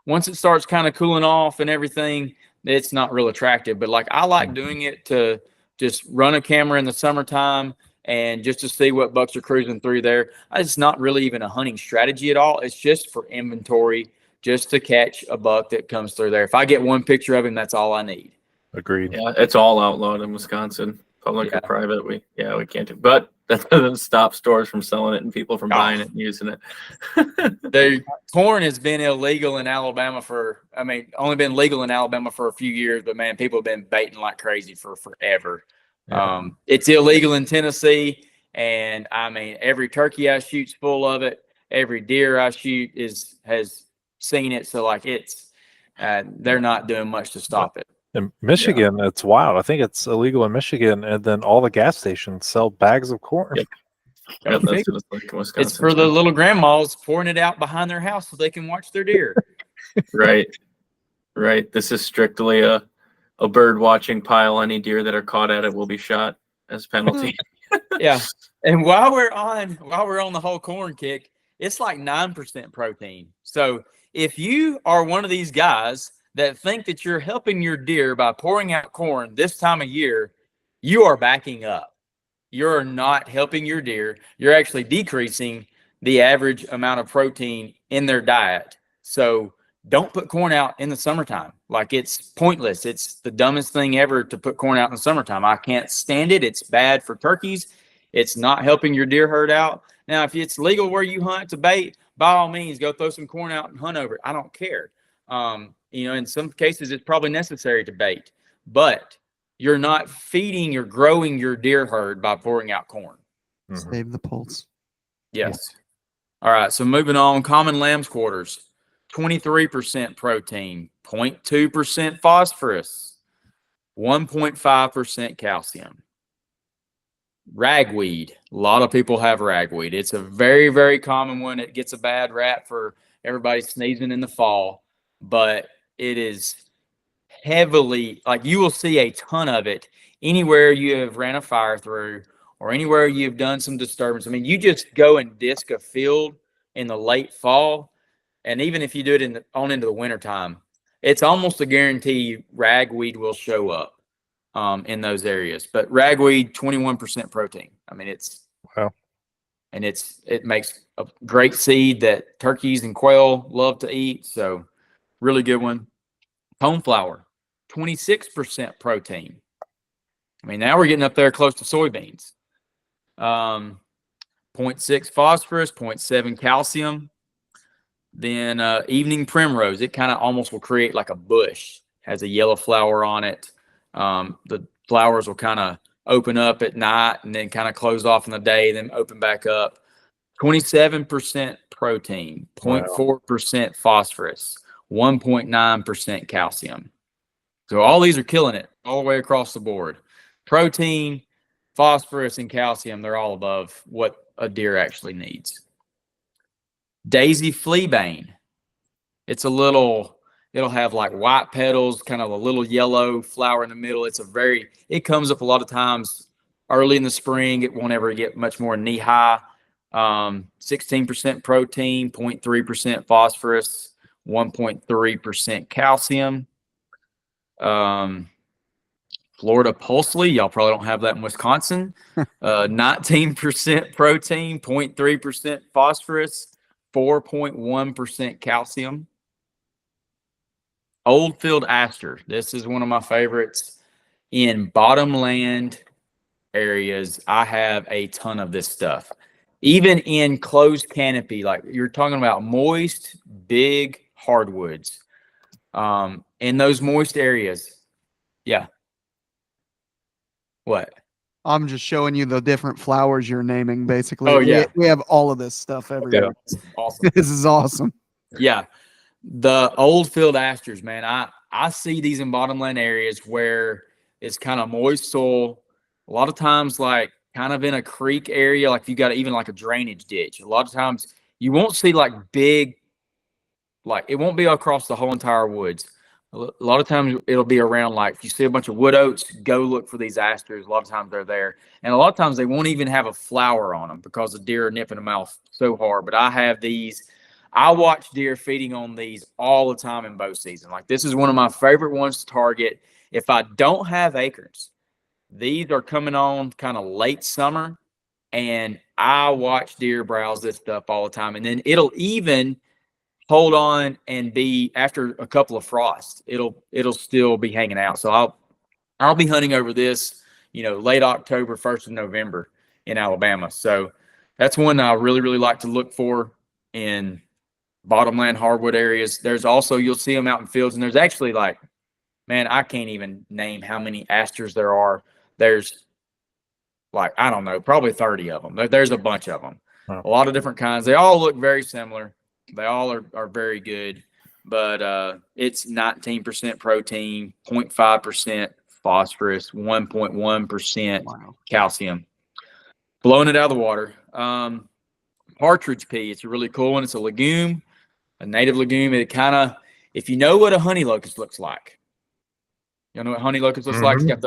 once it starts kind of cooling off and everything, it's not real attractive. But like, I like doing it to just run a camera in the summertime and just to see what bucks are cruising through there. It's not really even a hunting strategy at all. It's just for inventory, just to catch a buck that comes through there. If I get one picture of him, that's all I need. Agreed. Yeah, it's all outlawed in Wisconsin, public or private. We can't do, but that doesn't stop stores from selling it and people from buying it and using it. The corn has been illegal in Alabama only been legal in Alabama for a few years, but man, people have been baiting like crazy for forever. Yeah. It's illegal in Tennessee, and I mean, every turkey I shoot's full of it. Every deer I shoot has seen it. So like, they're not doing much to stop it. In Michigan, it's wild. I think it's illegal in Michigan, and then all the gas stations sell bags of corn. Yep. Yeah, that's what it's like in Wisconsin. It's for the little grandmas pouring it out behind their house so they can watch their deer. Right. This is strictly a bird watching pile. Any deer that are caught at it will be shot as penalty. Yeah. And while we're on the whole corn kick, it's like 9% protein. So if you are one of these guys that think that you're helping your deer by pouring out corn this time of year, you are backing up. You're not helping your deer. You're actually decreasing the average amount of protein in their diet. So don't put corn out in the summertime. Like, it's pointless. It's the dumbest thing ever to put corn out in the summertime. I can't stand it. It's bad for turkeys. It's not helping your deer herd out. Now, if it's legal where you hunt to bait, by all means, go throw some corn out and hunt over it. I don't care. In some cases, it's probably necessary to bait, but you're not feeding or growing your deer herd by pouring out corn. Save the pulse. Yes. All right. So moving on, common lamb's quarters, 23% protein, 0.2% phosphorus, 1.5% calcium. Ragweed. A lot of people have ragweed. It's a very, very common one. It gets a bad rap for everybody sneezing in the fall, but it is heavily, like, you will see a ton of it anywhere you have ran a fire through or anywhere you've done some disturbance. I mean, you just go and disc a field in the late fall, and even if you do it into the wintertime, it's almost a guarantee ragweed will show up in those areas. But ragweed, 21% protein. I mean, it's wow. And it makes a great seed that turkeys and quail love to eat. So really good one. Coneflower, 26% protein. I mean, now we're getting up there close to soybeans. 0.6 phosphorus, 0.7 calcium. Then evening primrose, it kind of almost will create like a bush, has a yellow flower on it. The flowers will kind of open up at night and then kind of close off in the day, then open back up. 27% protein, 0.4% phosphorus, 1.9% calcium. So all these are killing it all the way across the board. Protein, phosphorus, and calcium, they're all above what a deer actually needs. Daisy fleabane. It's a little It'll have like white petals, kind of a little yellow flower in the middle. It comes up a lot of times early in the spring. It won't ever get much more knee high. 16% protein, 0.3% phosphorus, 1.3% calcium. Florida Pulsley, y'all probably don't have that in Wisconsin. 19% protein, 0.3% phosphorus, 4.1% calcium. Oldfield aster. This is one of my favorites. In bottomland areas, I have a ton of this stuff. Even in closed canopy, like you're talking about moist, big hardwoods. In those moist areas. Yeah. What? I'm just showing you the different flowers you're naming. Basically, Oh, yeah. we have all of this stuff everywhere. Awesome. This is awesome. Yeah. The Oldfield asters, man. I see these in bottomland areas where it's kind of moist soil. A lot of times, like kind of in a creek area, like you got even like a drainage ditch. A lot of times you won't see like big, like it won't be across the whole entire woods. A lot of times it'll be around, like if you see a bunch of wood oats, go look for these asters. A lot of times they're there. And a lot of times they won't even have a flower on them because the deer are nipping them out so hard. But I have these. I watch deer feeding on these all the time in bow season. Like this is one of my favorite ones to target. If I don't have acorns, these are coming on kind of late summer, and I watch deer browse this stuff all the time. And then it'll even hold on and be after a couple of frosts. It'll still be hanging out. So I'll be hunting over this, late October, 1st of November in Alabama. So that's one I really, really like to look for in bottomland hardwood areas. There's also, you'll see them out in fields, and there's actually like, man, I can't even name how many asters there are. There's like, I don't know, probably 30 of them. There's a bunch of them. Wow. A lot of different kinds. They all look very similar. They all are very good, but it's 19% protein, 0.5% phosphorus, 1.1% calcium. Blowing it out of the water. Partridge pea, it's a really cool one. It's a legume, a native legume. It kind of, if you know what a honey locust looks like, you know what honey locust looks like? It's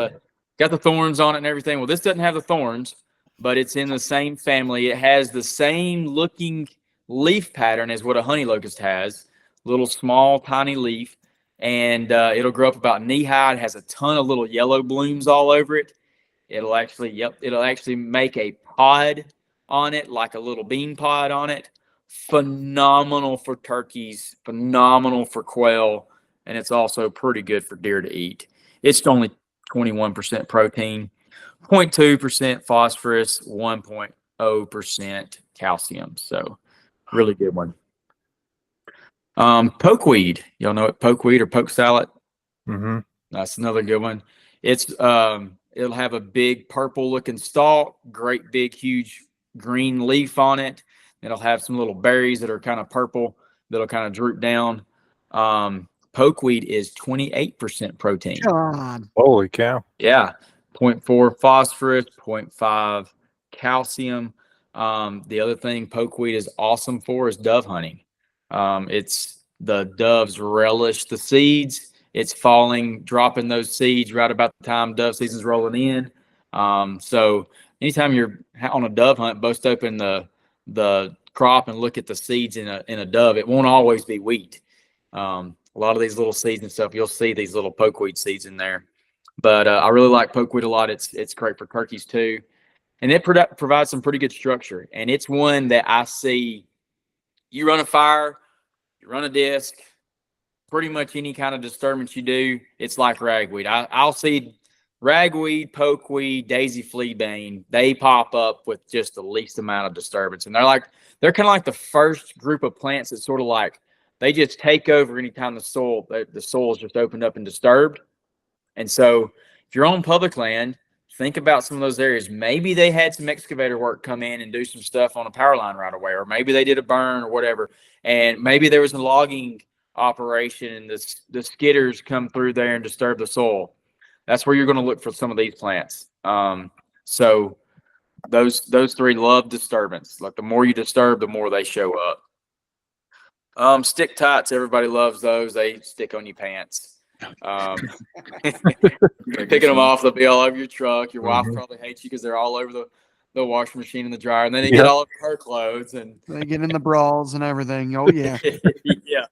got the thorns on it and everything. Well, this doesn't have the thorns, but it's in the same family. It has the same looking leaf pattern as what a honey locust has. Little small, tiny leaf, and it'll grow up about knee high. It has a ton of little yellow blooms all over it. It'll actually make a pod on it, like a little bean pod on it. Phenomenal for turkeys, phenomenal for quail, and it's also pretty good for deer to eat. It's only 21% protein, 0.2% phosphorus, 1.0% calcium. So really good one. Pokeweed. Y'all know what pokeweed or poke salad? Mm-hmm. That's another good one. It's it'll have a big purple looking stalk, great big huge green leaf on it. It'll have some little berries that are kind of purple that'll kind of droop down. Pokeweed is 28% protein. God. Holy cow. Yeah. 0.4 phosphorus, 0.5 calcium. The other thing pokeweed is awesome for is dove hunting. It's the doves relish the seeds. It's dropping those seeds right about the time dove season's rolling in. So anytime you're on a dove hunt, bust open the crop and look at the seeds in a dove. It won't always be wheat. A lot of these little seeds and stuff, you'll see these little pokeweed seeds in there. But I really like pokeweed a lot. It's great for turkeys too, and it provides some pretty good structure. And it's one that I see. You run a fire, you run a disc, pretty much any kind of disturbance you do, it's like ragweed. I'll see ragweed, pokeweed, daisy fleabane. They pop up with just the least amount of disturbance, and they're kind of like the first group of plants that sort of like they just take over anytime the soil is just opened up and disturbed. And so if you're on public land, think about some of those areas. Maybe they had some excavator work come in and do some stuff on a power line right away, or maybe they did a burn or whatever. And maybe there was a logging operation and the skidders come through there and disturb the soil. That's where you're going to look for some of these plants. So those three love disturbance. Like the more you disturb, the more they show up. Stick tights. Everybody loves those. They stick on your pants. You're picking them off, they'll be all over your truck. Your wife probably hates you because they're all over the washing machine and the dryer, and then they get all over her clothes, and They get in the bras and everything. Oh yeah. yeah.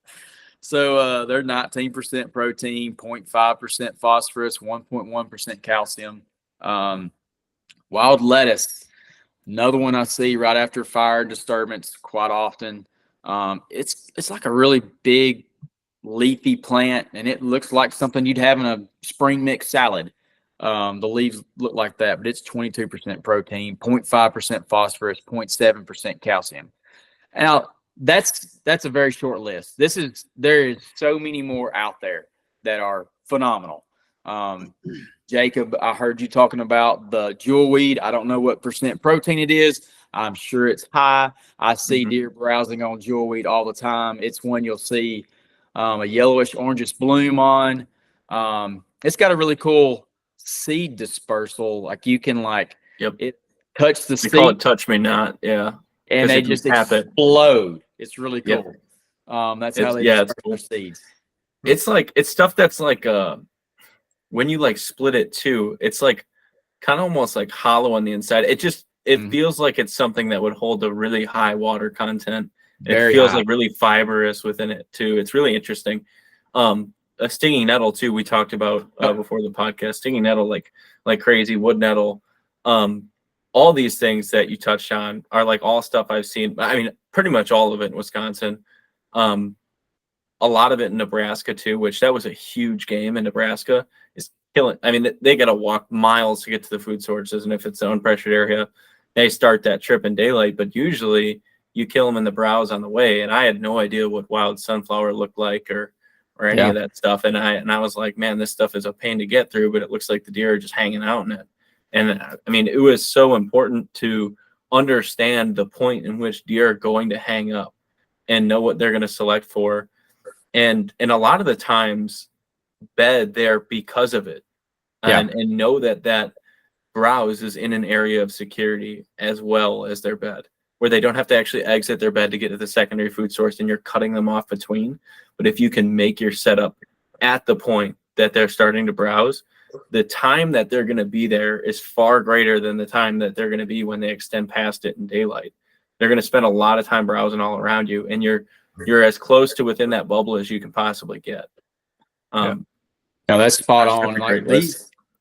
So they're 19% protein, 0.5% phosphorus, 1.1% calcium. Wild lettuce, another one I see right after fire disturbance quite often. It's like a really big leafy plant, and it looks like something you'd have in a spring mix salad. The leaves look like that, but it's 22% protein, 0.5% phosphorus, 0.7% calcium. Now that's a very short list. There is so many more out there that are phenomenal. Jacob, I heard you talking about the jewel weed. I don't know what percent protein it is. I'm sure it's high. I see deer browsing on jewel weed all the time. It's one you'll see a yellowish orangish bloom on. It's got a really cool seed dispersal. Like you can it touch the We seed. call it touch me not. Yeah. And they just explode. It's really cool. That's how they disperse their seeds. It's stuff that's like when you like split it too, it's like kind of almost like hollow on the inside. It feels like it's something that would hold a really high water content. It feels like really fibrous within it too. It's really interesting. A stinging nettle too, we talked about before the podcast. Stinging nettle like crazy, wood nettle. All these things that you touched on are like all stuff I've seen. I mean, pretty much all of it in Wisconsin. A lot of it in Nebraska too, which that was a huge game in Nebraska. Is killing. I mean, they got to walk miles to get to the food sources, and if it's an unpressured area, they start that trip in daylight. But usually, you kill them in the browse on the way. And I had no idea what wild sunflower looked like or any of that stuff. And I was like, man, this stuff is a pain to get through, but it looks like the deer are just hanging out in it. And I mean, it was so important to understand the point in which deer are going to hang up and know what they're going to select for. And a lot of the times bed there because of it. And know that browse is in an area of security as well as their bed, where they don't have to actually exit their bed to get to the secondary food source and you're cutting them off between. But if you can make your setup at the point that they're starting to browse, the time that they're going to be there is far greater than the time that they're going to be when they extend past it in daylight. They're going to spend a lot of time browsing all around you, and you're as close to within that bubble as you can possibly get. Now that's spot on. Like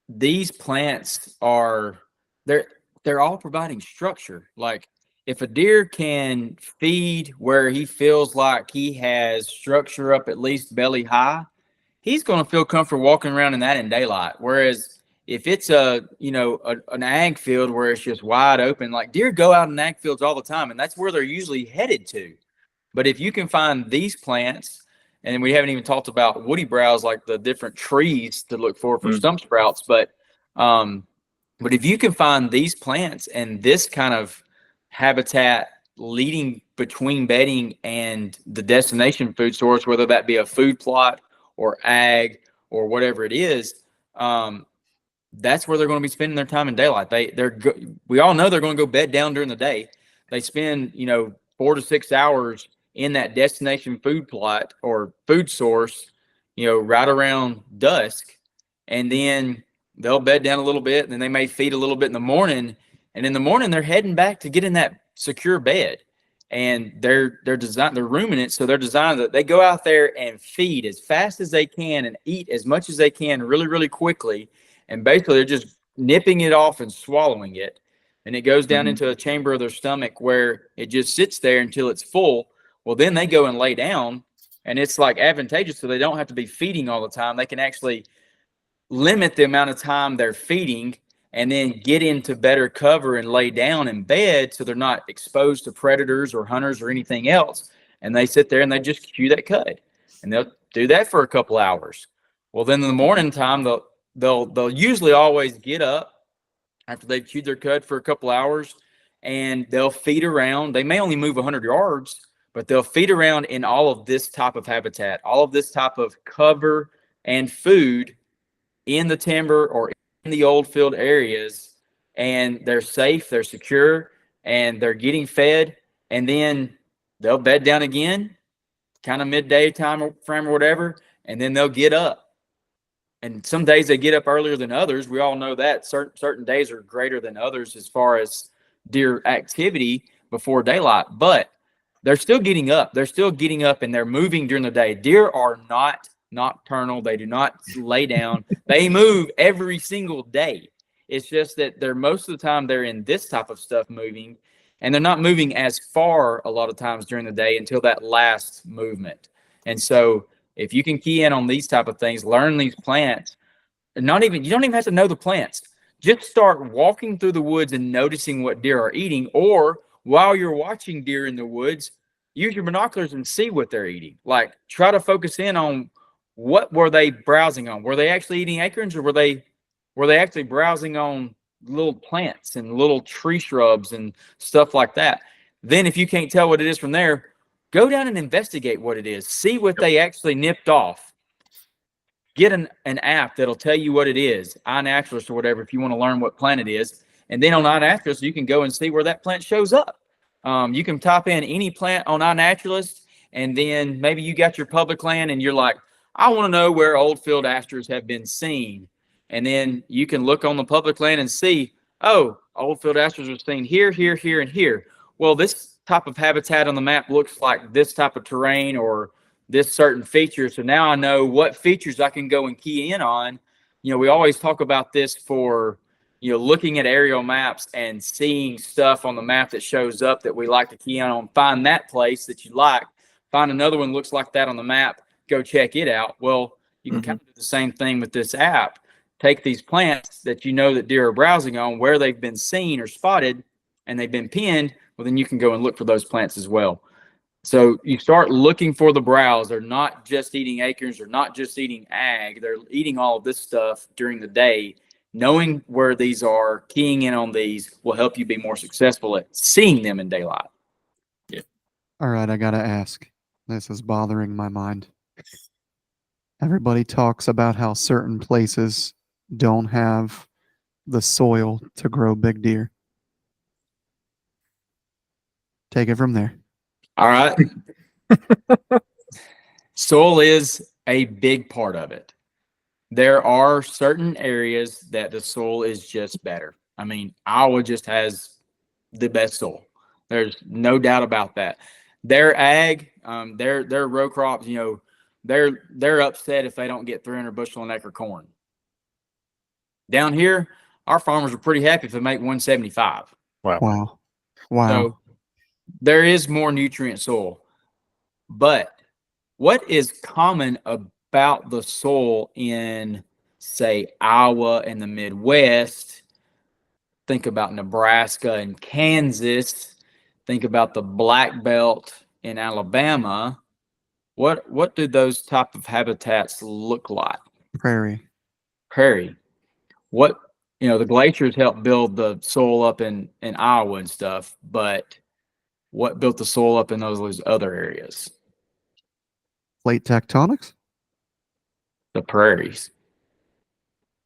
these plants are they're all providing structure. Like if a deer can feed where he feels like he has structure up at least belly high, he's going to feel comfortable walking around in that in daylight. Whereas if it's an ag field where it's just wide open, like deer go out in ag fields all the time, and that's where they're usually headed to. But if you can find these plants, and we haven't even talked about woody browse, like the different trees to look for stump sprouts, but if you can find these plants and this kind of habitat leading between bedding and the destination food source, whether that be a food plot or ag or whatever it is, that's where they're going to be spending their time in daylight. We all know they're going to go bed down during the day. They spend 4 to 6 hours in that destination food plot or food source, right around dusk, and then they'll bed down a little bit, and then they may feed a little bit in the morning, and in the morning they're heading back to get in that secure bed. And they're ruminants, so they're designed that they go out there and feed as fast as they can and eat as much as they can really, really quickly. And basically they're just nipping it off and swallowing it. And it goes down into a chamber of their stomach where it just sits there until it's full. Well, then they go and lay down, and it's like advantageous, so they don't have to be feeding all the time. They can actually limit the amount of time they're feeding and then get into better cover and lay down in bed so they're not exposed to predators or hunters or anything else. And they sit there and they just chew that cud, and they'll do that for a couple hours. Well, then in the morning time, they'll usually always get up after they've chewed their cud for a couple hours, and they'll feed around. They may only move 100 yards, but they'll feed around in all of this type of habitat, all of this type of cover and food in the timber or in the old field areas, and they're safe, they're secure, and they're getting fed, and then they'll bed down again, kind of midday time frame or whatever, and then they'll get up. And some days they get up earlier than others. We all know that certain days are greater than others as far as deer activity before daylight, but they're still getting up. They're still getting up and they're moving during the day. Deer are not nocturnal. They do not lay down. They move every single day. It's just that they're most of the time they're in this type of stuff moving, and they're not moving as far a lot of times during the day until that last movement. And so if you can key in on these type of things, learn these plants, and you don't even have to know the plants. Just start walking through the woods and noticing what deer are eating, or while you're watching deer in the woods, use your binoculars and see what they're eating. Like, try to focus in on what were they browsing on. Were they actually eating acorns, or were they actually browsing on little plants and little tree shrubs and stuff like that? Then if you can't tell what it is from there, go down and investigate what it is. See what they actually nipped off. Get an app that'll tell you what it is, iNaturalist or whatever, if you want to learn what plant it is. And then on iNaturalist, you can go and see where that plant shows up. You can type in any plant on iNaturalist, and then maybe you got your public land and you're like, I want to know where old field asters have been seen. And then you can look on the public land and see, oh, old field asters are seen here, here, here, and here. Well, this type of habitat on the map looks like this type of terrain or this certain feature. So now I know what features I can go and key in on. We always talk about this for, looking at aerial maps and seeing stuff on the map that shows up that we like to key in on. Find that place that you like. Find another one that looks like that on the map. Go check it out. Well, you can kind of do the same thing with this app. Take these plants that you know that deer are browsing on, where they've been seen or spotted, and they've been pinned. Well, then you can go and look for those plants as well. So you start looking for the browse. They're not just eating acorns. They're not just eating ag. They're eating all of this stuff during the day. Knowing where these are, keying in on these will help you be more successful at seeing them in daylight. Yeah. All right, I gotta ask. This is bothering my mind. Everybody talks about how certain places don't have the soil to grow big deer. Take it from there. All right. Soil is a big part of it. There are certain areas that the soil is just better. I mean, Iowa just has the best soil. There's no doubt about that. Their ag, their row crops, they're upset if they don't get 300 bushel an acre corn. Down here, our farmers are pretty happy if they make 175. Wow. So there is more nutrient soil. But what is common about the soil in, say, Iowa and the Midwest? Think about Nebraska and Kansas. Think about the Black Belt in Alabama. What do those type of habitats look like? Prairie. What, the glaciers helped build the soil up in Iowa and stuff, but what built the soil up in those other areas? Plate tectonics? The prairies.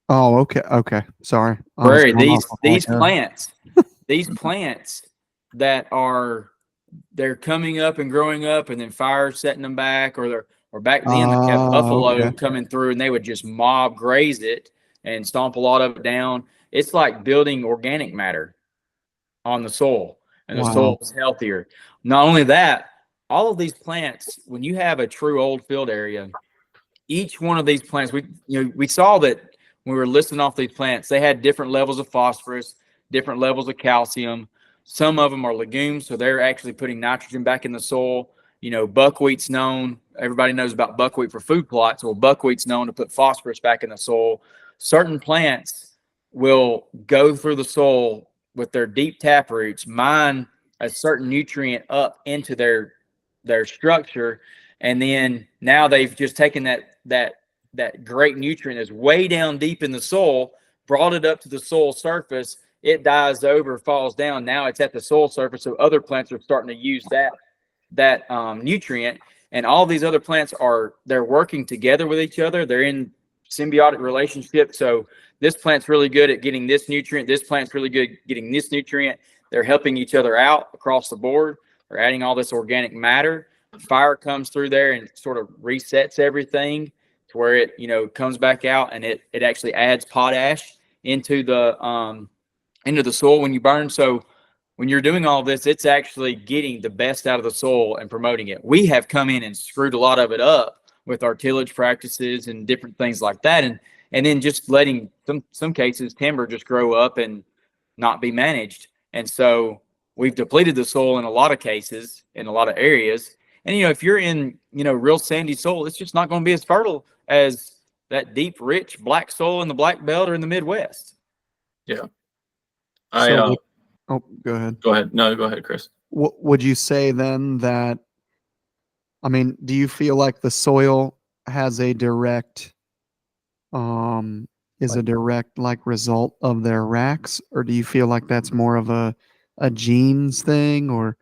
Oh, okay. Sorry. Prairie. These plants, these plants that they're coming up and growing up, and then fire setting them back, or back then they have buffalo coming through, and they would just mob graze it and stomp a lot of it down. It's like building organic matter on the soil, and the soil is healthier. Not only that, all of these plants, when you have a true old field area, each one of these plants, we saw that when we were listing off these plants, they had different levels of phosphorus, different levels of calcium. Some of them are legumes, so they're actually putting nitrogen back in the soil. Buckwheat's known. Everybody knows about buckwheat for food plots. Well, buckwheat's known to put phosphorus back in the soil. Certain plants will go through the soil with their deep tap roots, mine a certain nutrient up into their structure, and then now they've just taken that great nutrient that's way down deep in the soil, brought it up to the soil surface. It dies over, falls down. Now it's at the soil surface, so other plants are starting to use that nutrient, and all these other plants they're working together with each other. They're in symbiotic relationship. So this plant's really good at getting this nutrient. This plant's really good at getting this nutrient. They're helping each other out across the board. They're adding all this organic matter. fire comes through there and sort of resets everything to where it, comes back out, and it actually adds potash into the soil when you burn. So when you're doing all this, it's actually getting the best out of the soil and promoting it. We have come in and screwed a lot of it up with our tillage practices and different things like that. And then just letting some cases timber just grow up and not be managed. And so we've depleted the soil in a lot of cases, in a lot of areas. And, if you're in, real sandy soil, it's just not going to be as fertile as that deep, rich black soil in the Black Belt or in the Midwest. Yeah. Oh, go ahead. Go ahead. No, go ahead, Chris. Would you say then that, I mean, do you feel like the soil has a direct, a direct like result of their racks, or do you feel like that's more of a genes thing, or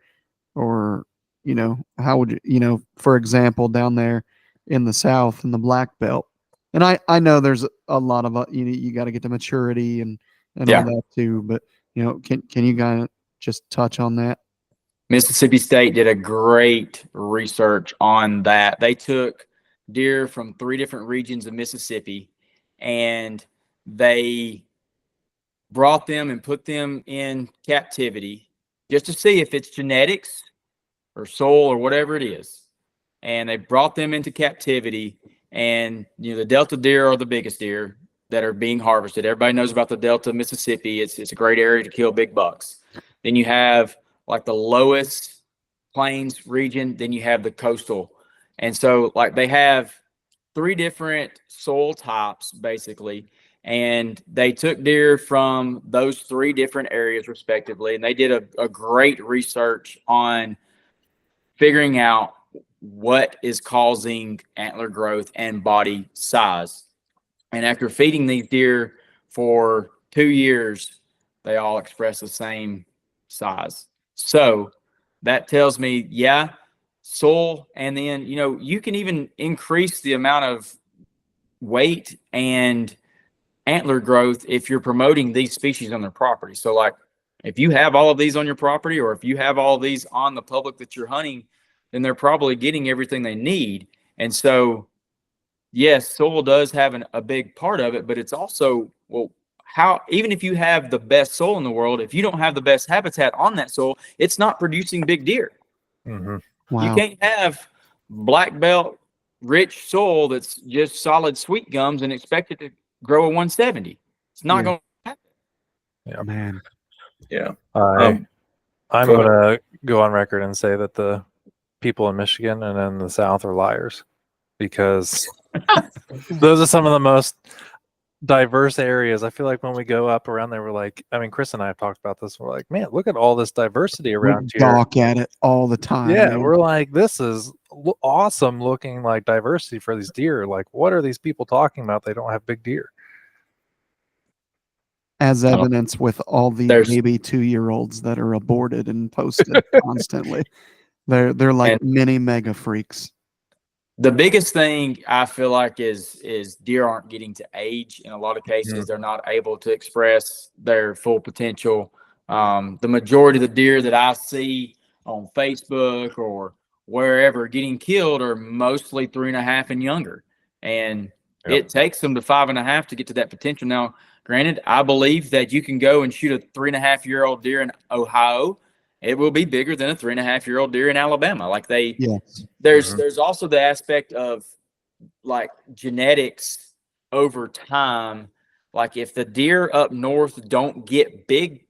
how would you, for example, down there in the South in the Black Belt, and I know there's a lot of you got to get to maturity and all that too, but can you guys just touch on that? Mississippi State did a great research on that. They took deer from 3 different regions of Mississippi, and they brought them and put them in captivity just to see if it's genetics or soil or whatever it is. And they brought them into captivity, and the Delta deer are the biggest deer that are being harvested. Everybody knows about the Delta of Mississippi. It's a great area to kill big bucks. Then you have like the lowest plains region, then you have the coastal. And so like they have 3 different soil types basically, and they took deer from those 3 different areas respectively, and they did a great research on figuring out what is causing antler growth and body size. And after feeding these deer for 2 years, they all express the same size. So that tells me, soil, and then, you can even increase the amount of weight and antler growth if you're promoting these species on their property. So like if you have all of these on your property, or if you have all of these on the public that you're hunting, then they're probably getting everything they need. And so, yes, soil does have a big part of it, but it's also, even if you have the best soil in the world, if you don't have the best habitat on that soil, it's not producing big deer. Mm-hmm. Wow. You can't have Black Belt rich soil that's just solid sweet gums and expect it to grow a 170. It's not going to happen. Yeah, man. Yeah. I'm going to go on record and say that the people in Michigan and in the South are liars, because those are some of the most diverse areas. I feel like when we go up around there, we're like, I mean, Chris and I have talked about this. We're like, man, look at all this diversity around We here. Talk at it all the time. Yeah, man. we're like, this is awesome looking, like diversity for these deer. Like, what are these people talking about? They don't have big deer. As evidence with all the baby 2-year-olds that are aborted and posted constantly. They're like mini mega freaks. The biggest thing I feel like is deer aren't getting to age. In a lot of cases, they're not able to express their full potential. The majority of the deer that I see on Facebook or wherever getting killed are mostly 3.5 and younger. And it takes them to 5.5 to get to that potential. Now, granted, I believe that you can go and shoot a 3.5-year-old deer in Ohio. It will be bigger than a 3.5-year-old deer in Alabama. Like there's also the aspect of like genetics over time. Like if the deer up north don't get big,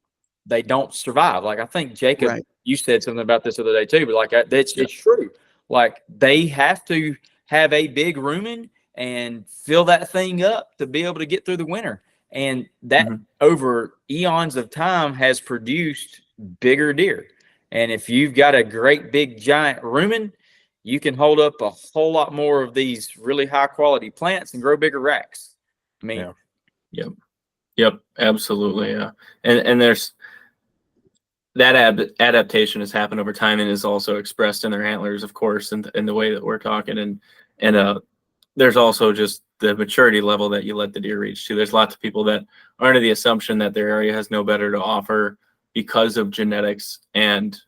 they don't survive. Like I think Jacob, you said something about this the other day too, but like it's true. Like they have to have a big rumen and fill that thing up to be able to get through the winter. And that over eons of time has produced bigger deer. And if you've got a great big giant rumen, you can hold up a whole lot more of these really high quality plants and grow bigger racks. I mean, Yep, absolutely. Yeah. And there's that adaptation has happened over time and is also expressed in their antlers, of course, and in the way that we're talking. And there's also just the maturity level that you let the deer reach too. There's lots of people that are under the assumption that their area has no better to offer because of genetics and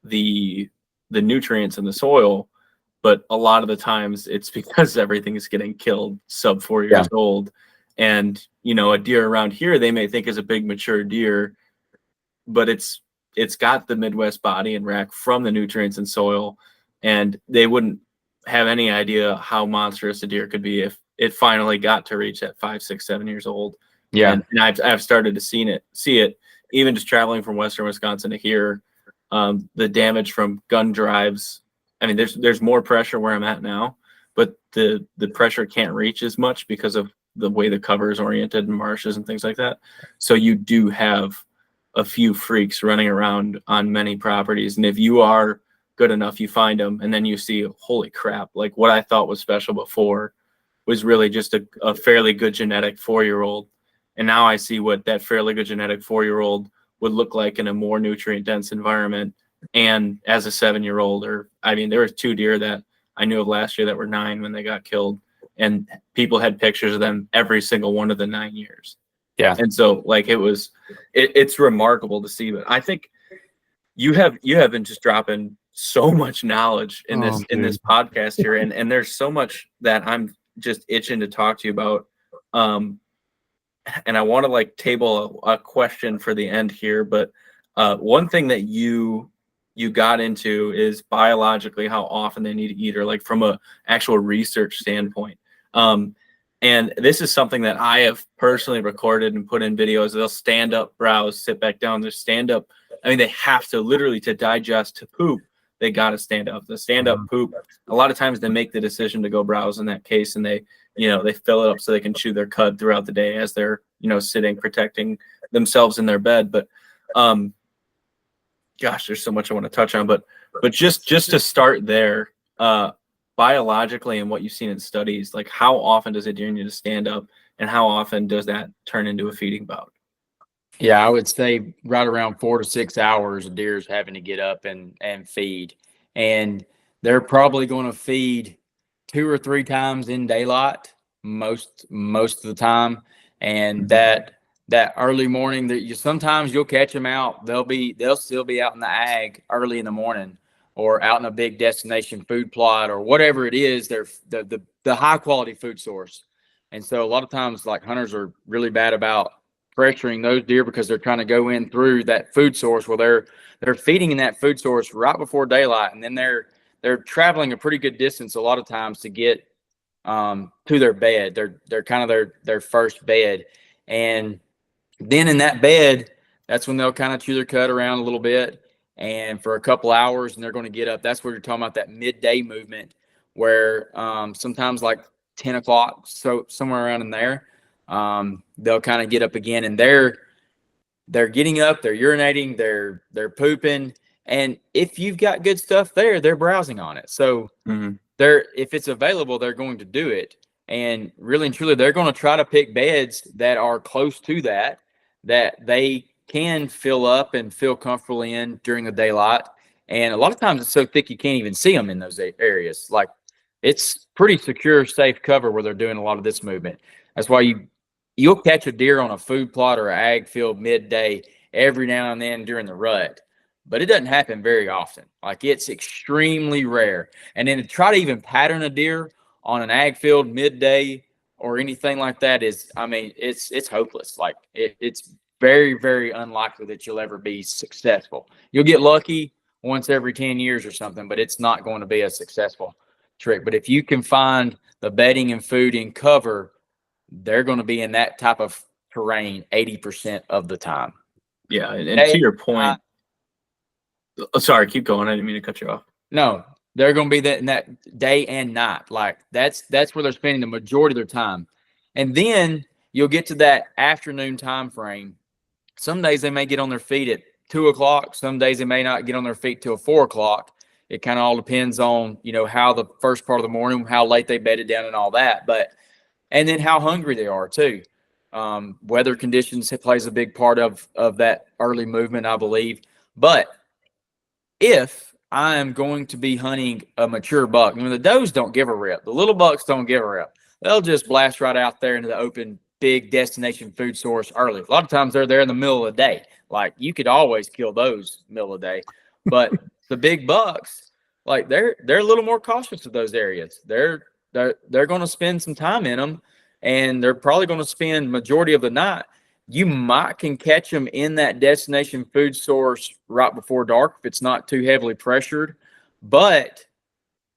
the the nutrients in the soil, but a lot of the times it's because everything is getting killed sub 4 years old. And, you know, a deer around here, they may think is a big mature deer, but it's got the Midwest body and rack from the nutrients in soil, and they wouldn't have any idea how monstrous a deer could be if it finally got to reach that 5, 6, 7 years old. And I've started to see it even just traveling from Western Wisconsin to here. The damage from gun drives. I mean, there's more pressure where I'm at now, but the pressure can't reach as much because of the way the cover is oriented and marshes and things like that. So you do have a few freaks running around on many properties, and if you are good enough, you find them, and then you see, holy crap, like what I thought was special before was really just a fairly good genetic 4-year-old. And now I see what that fairly good genetic 4-year-old would look like in a more nutrient dense environment and as a 7-year-old. Or I mean, there were 2 deer that I knew of last year that were 9 when they got killed, and people had pictures of them every single one of the 9 years. Yeah. And so like it's remarkable to see. But I think you have been just dropping so much knowledge in this podcast here, and there's so much that I'm just itching to talk to you about. And I want to like table a question for the end here, but one thing that you got into is biologically how often they need to eat, or like from a actual research standpoint. And this is something that I have personally recorded and put in videos. They'll stand up, browse, sit back down. They stand up. I mean, they have to literally, to digest, to poop, they got to stand up. The stand up poop, a lot of times they make the decision to go browse in that case, and they fill it up so they can chew their cud throughout the day as they're, sitting, protecting themselves in their bed. But gosh, there's so much I want to touch on, but just to start there, biologically and what you've seen in studies, like how often does a deer need to stand up, and how often does that turn into a feeding bout? Yeah, I would say right around 4 to 6 hours, a deer's having to get up and feed. And they're probably going to feed 2 or 3 times in daylight most of the time. And that early morning, that sometimes you'll catch them out. They'll still be out in the ag early in the morning, or out in a big destination food plot, or whatever it is. They're the high quality food source. And so a lot of times, like, hunters are really bad about pressuring those deer because they're trying to go in through that food source. Well, they're feeding in that food source right before daylight, and then they're traveling a pretty good distance a lot of times to get to their bed. They're kind of their first bed, and then in that bed, that's when they'll kind of chew their cud around a little bit, and for a couple hours, and they're going to get up. That's where you're talking about that midday movement, where sometimes like 10 o'clock, so somewhere around in there, they'll kind of get up again, and they're getting up, they're urinating, they're pooping, and if you've got good stuff there, they're browsing on it. So if it's available, they're going to do it. And really and truly, they're going to try to pick beds that are close to that they can fill up and feel comfortable in during the daylight. And a lot of times it's so thick you can't even see them in those areas. Like, it's pretty secure, safe cover where they're doing a lot of this movement. That's why you'll catch a deer on a food plot or an ag field midday every now and then during the rut, but it doesn't happen very often. Like, it's extremely rare. And then to try to even pattern a deer on an ag field midday or anything like that is, I mean, it's hopeless. Like, it's very, very unlikely that you'll ever be successful. You'll get lucky once every 10 years or something, but it's not going to be a successful trick. But if you can find the bedding and food in cover, they're going to be in that type of terrain 80% of the time. Yeah, and to your point, sorry, keep going. I didn't mean to cut you off. No, they're going to be in that day and night. Like, that's where they're spending the majority of their time. And then you'll get to that afternoon time frame. Some days they may get on their feet at 2 o'clock. Some days they may not get on their feet till 4 o'clock. It kind of all depends on, how the first part of the morning, how late they bedded down and all that. And then how hungry they are too. Weather conditions plays a big part of that early movement, I believe. But if I am going to be hunting a mature buck, the does don't give a rip. The little bucks don't give a rip. They'll just blast right out there into the open, big destination food source early. A lot of times they're there in the middle of the day. Like, you could always kill those middle of the day. But the big bucks, like they're a little more cautious of those areas. They're going to spend some time in them, and they're probably going to spend majority of the night. You might can catch them in that destination food source right before dark if it's not too heavily pressured, but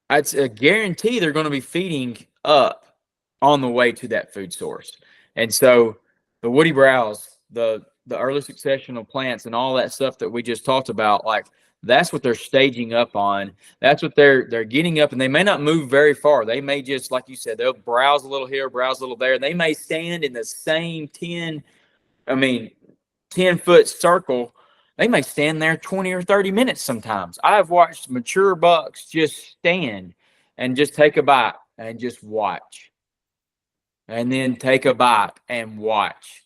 it's a guarantee they're going to be feeding up on the way to that food source. And so the woody browse, the early successional plants and all that stuff that we just talked about, like that's what they're staging up on. That's what they're getting up, and they may not move very far. They may just, like you said, they'll browse a little here, browse a little there. They may stand in the same 10-foot circle. They may stand there 20 or 30 minutes sometimes. I've watched mature bucks just stand and just take a bite and just watch. And then take a bite and watch.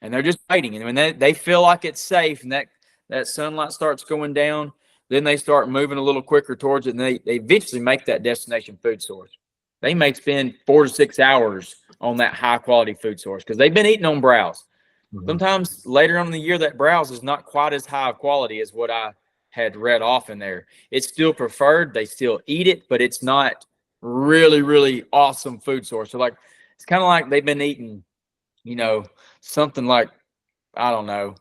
And they're just waiting. And when they feel like it's safe and that sunlight starts going down, then they start moving a little quicker towards it, and they eventually make that destination food source. They may spend 4 to 6 hours on that high-quality food source because they've been eating on browse. Mm-hmm. Sometimes later on in the year, that browse is not quite as high quality as what I had read off in there. It's still preferred. They still eat it, but it's not really, really awesome food source. So, like, it's kind of like they've been eating, something like, I don't know,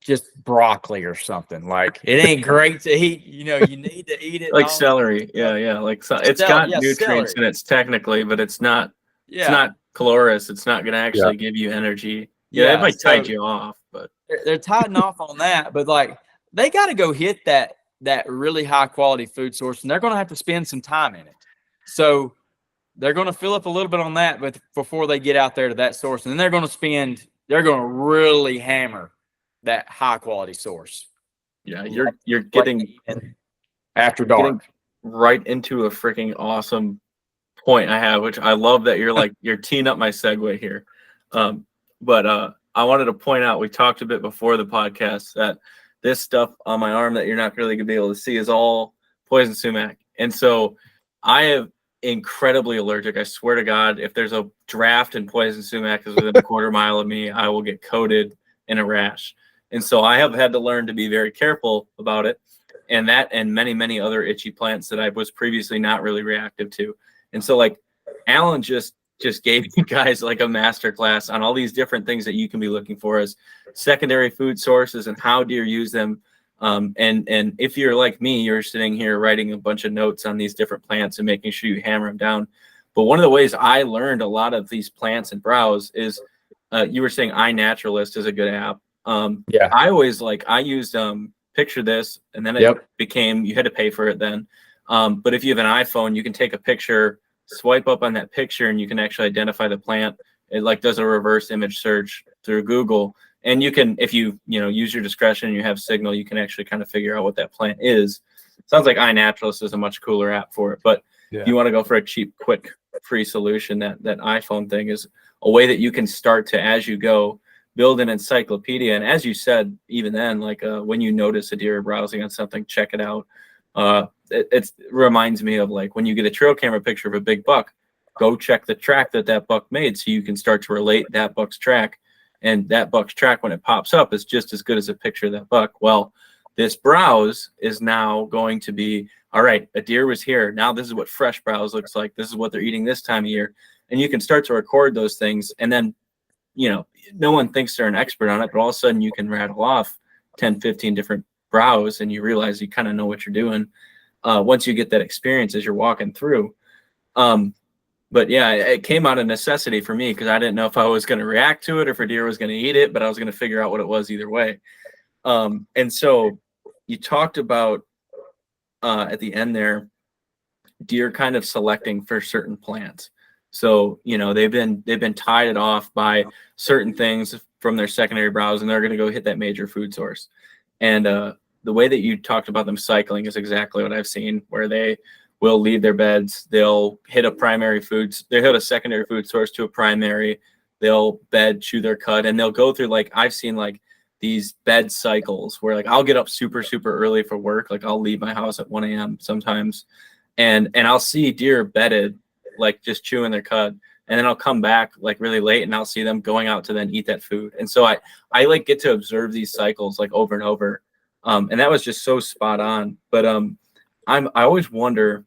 just broccoli or something. Like, it ain't great to eat. You need to eat it. Like celery. Yeah. Like, it's got nutrients celery in it technically, but it's not calorous. It's not going to actually give you energy. Yeah, it might tide you off, but they're tidying off on that. But like, they got to go hit that really high quality food source, and they're going to have to spend some time in it. So they're going to fill up a little bit on that, but before they get out there to that source, and then they're going to really hammer that high quality source. Yeah, you're getting after dark right into a freaking awesome point I have, which I love that you're teeing up my segue here. But I wanted to point out, we talked a bit before the podcast that this stuff on my arm that you're not really gonna be able to see is all poison sumac, and so I am incredibly allergic. I swear to God, if there's a draft and poison sumac is within a quarter mile of me, I will get coated in a rash. And so I have had to learn to be very careful about it, and that and many, many other itchy plants that I was previously not really reactive to. And so, like, Alan just gave you guys like a master class on all these different things that you can be looking for as secondary food sources and how deer use them. And if you're like me, you're sitting here writing a bunch of notes on these different plants and making sure you hammer them down. But one of the ways I learned a lot of these plants and browse is you were saying iNaturalist is a good app. I always I used Picture This, and then it became, you had to pay for it then. But if you have an iPhone, you can take a picture, swipe up on that picture, and you can actually identify the plant. It does a reverse image search through Google. And you can, if you use your discretion and you have signal, you can actually kind of figure out what that plant is. Sounds like iNaturalist is a much cooler app for it. But if you want to go for a cheap, quick, free solution, that iPhone thing is a way that you can start to, as you go, build an encyclopedia. And as you said, even then, when you notice a deer browsing on something, check it out. It reminds me of when you get a trail camera picture of a big buck, go check the track that buck made, so you can start to relate that buck's track. And that buck's track, when it pops up, is just as good as a picture of that buck. Well, this browse is now going to be, all right, a deer was here. Now this is what fresh browse looks like. This is what they're eating this time of year. And you can start to record those things. And then, no one thinks they're an expert on it, but all of a sudden you can rattle off 10, 15 different browse, and you realize you kind of know what you're doing once you get that experience as you're walking through. But yeah, it came out of necessity for me because I didn't know if I was going to react to it or if a deer was going to eat it, but I was going to figure out what it was either way. And so you talked about at the end there, deer kind of selecting for certain plants. So, they've been tied off by certain things from their secondary browse, and they're going to go hit that major food source. And the way that you talked about them cycling is exactly what I've seen, where they will leave their beds. They'll hit they'll hit a secondary food source to a primary. They'll bed, chew their cud, and they'll go through, I've seen these bed cycles where I'll get up super, super early for work. I'll leave my house at 1 a.m. sometimes, and I'll see deer bedded, just chewing their cud. And then I'll come back really late, and I'll see them going out to then eat that food. And so I get to observe these cycles over and over. And that was just so spot on. But I always wonder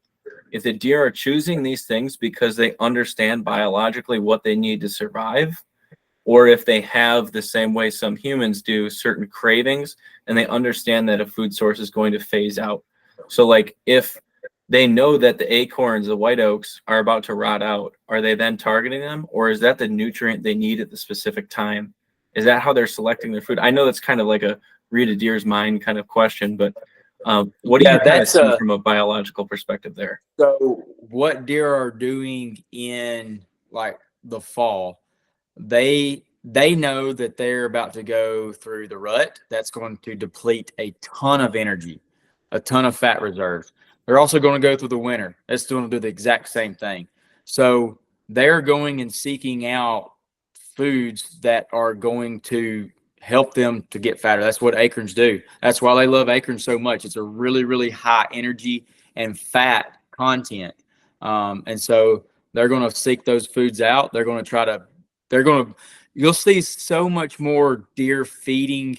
if the deer are choosing these things because they understand biologically what they need to survive, or if they have, the same way some humans do, certain cravings, and they understand that a food source is going to phase out. So like if they know that the acorns, the white oaks, are about to rot out, are they then targeting them, or is that the nutrient they need at the specific time? Is that how they're selecting their food? I know that's kind of like a read a deer's mind kind of question, but what do you kind of see from a biological perspective there? So what deer are doing in like the fall, they know that they're about to go through the rut. That's going to deplete a ton of energy, a ton of fat reserves. They're also going to go through the winter. That's going to do the exact same thing. So they're going and seeking out foods that are going to help them to get fatter. That's what acorns do. That's why they love acorns so much. It's a really, really high energy and fat content. And so they're going to seek those foods out. You'll see so much more deer feeding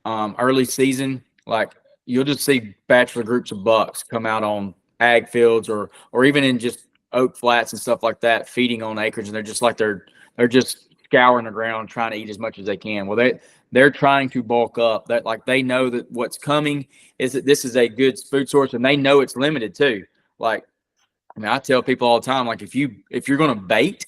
early season. Like you'll just see bachelor groups of bucks come out on ag fields or even in just oak flats and stuff like that, feeding on acreage. And they're just like, they're just scouring the ground, trying to eat as much as they can. Well, they're trying to bulk up. That like they know that what's coming is that this is a good food source, and they know it's limited too. Like, I mean, I tell people all the time, like if you're going to bait,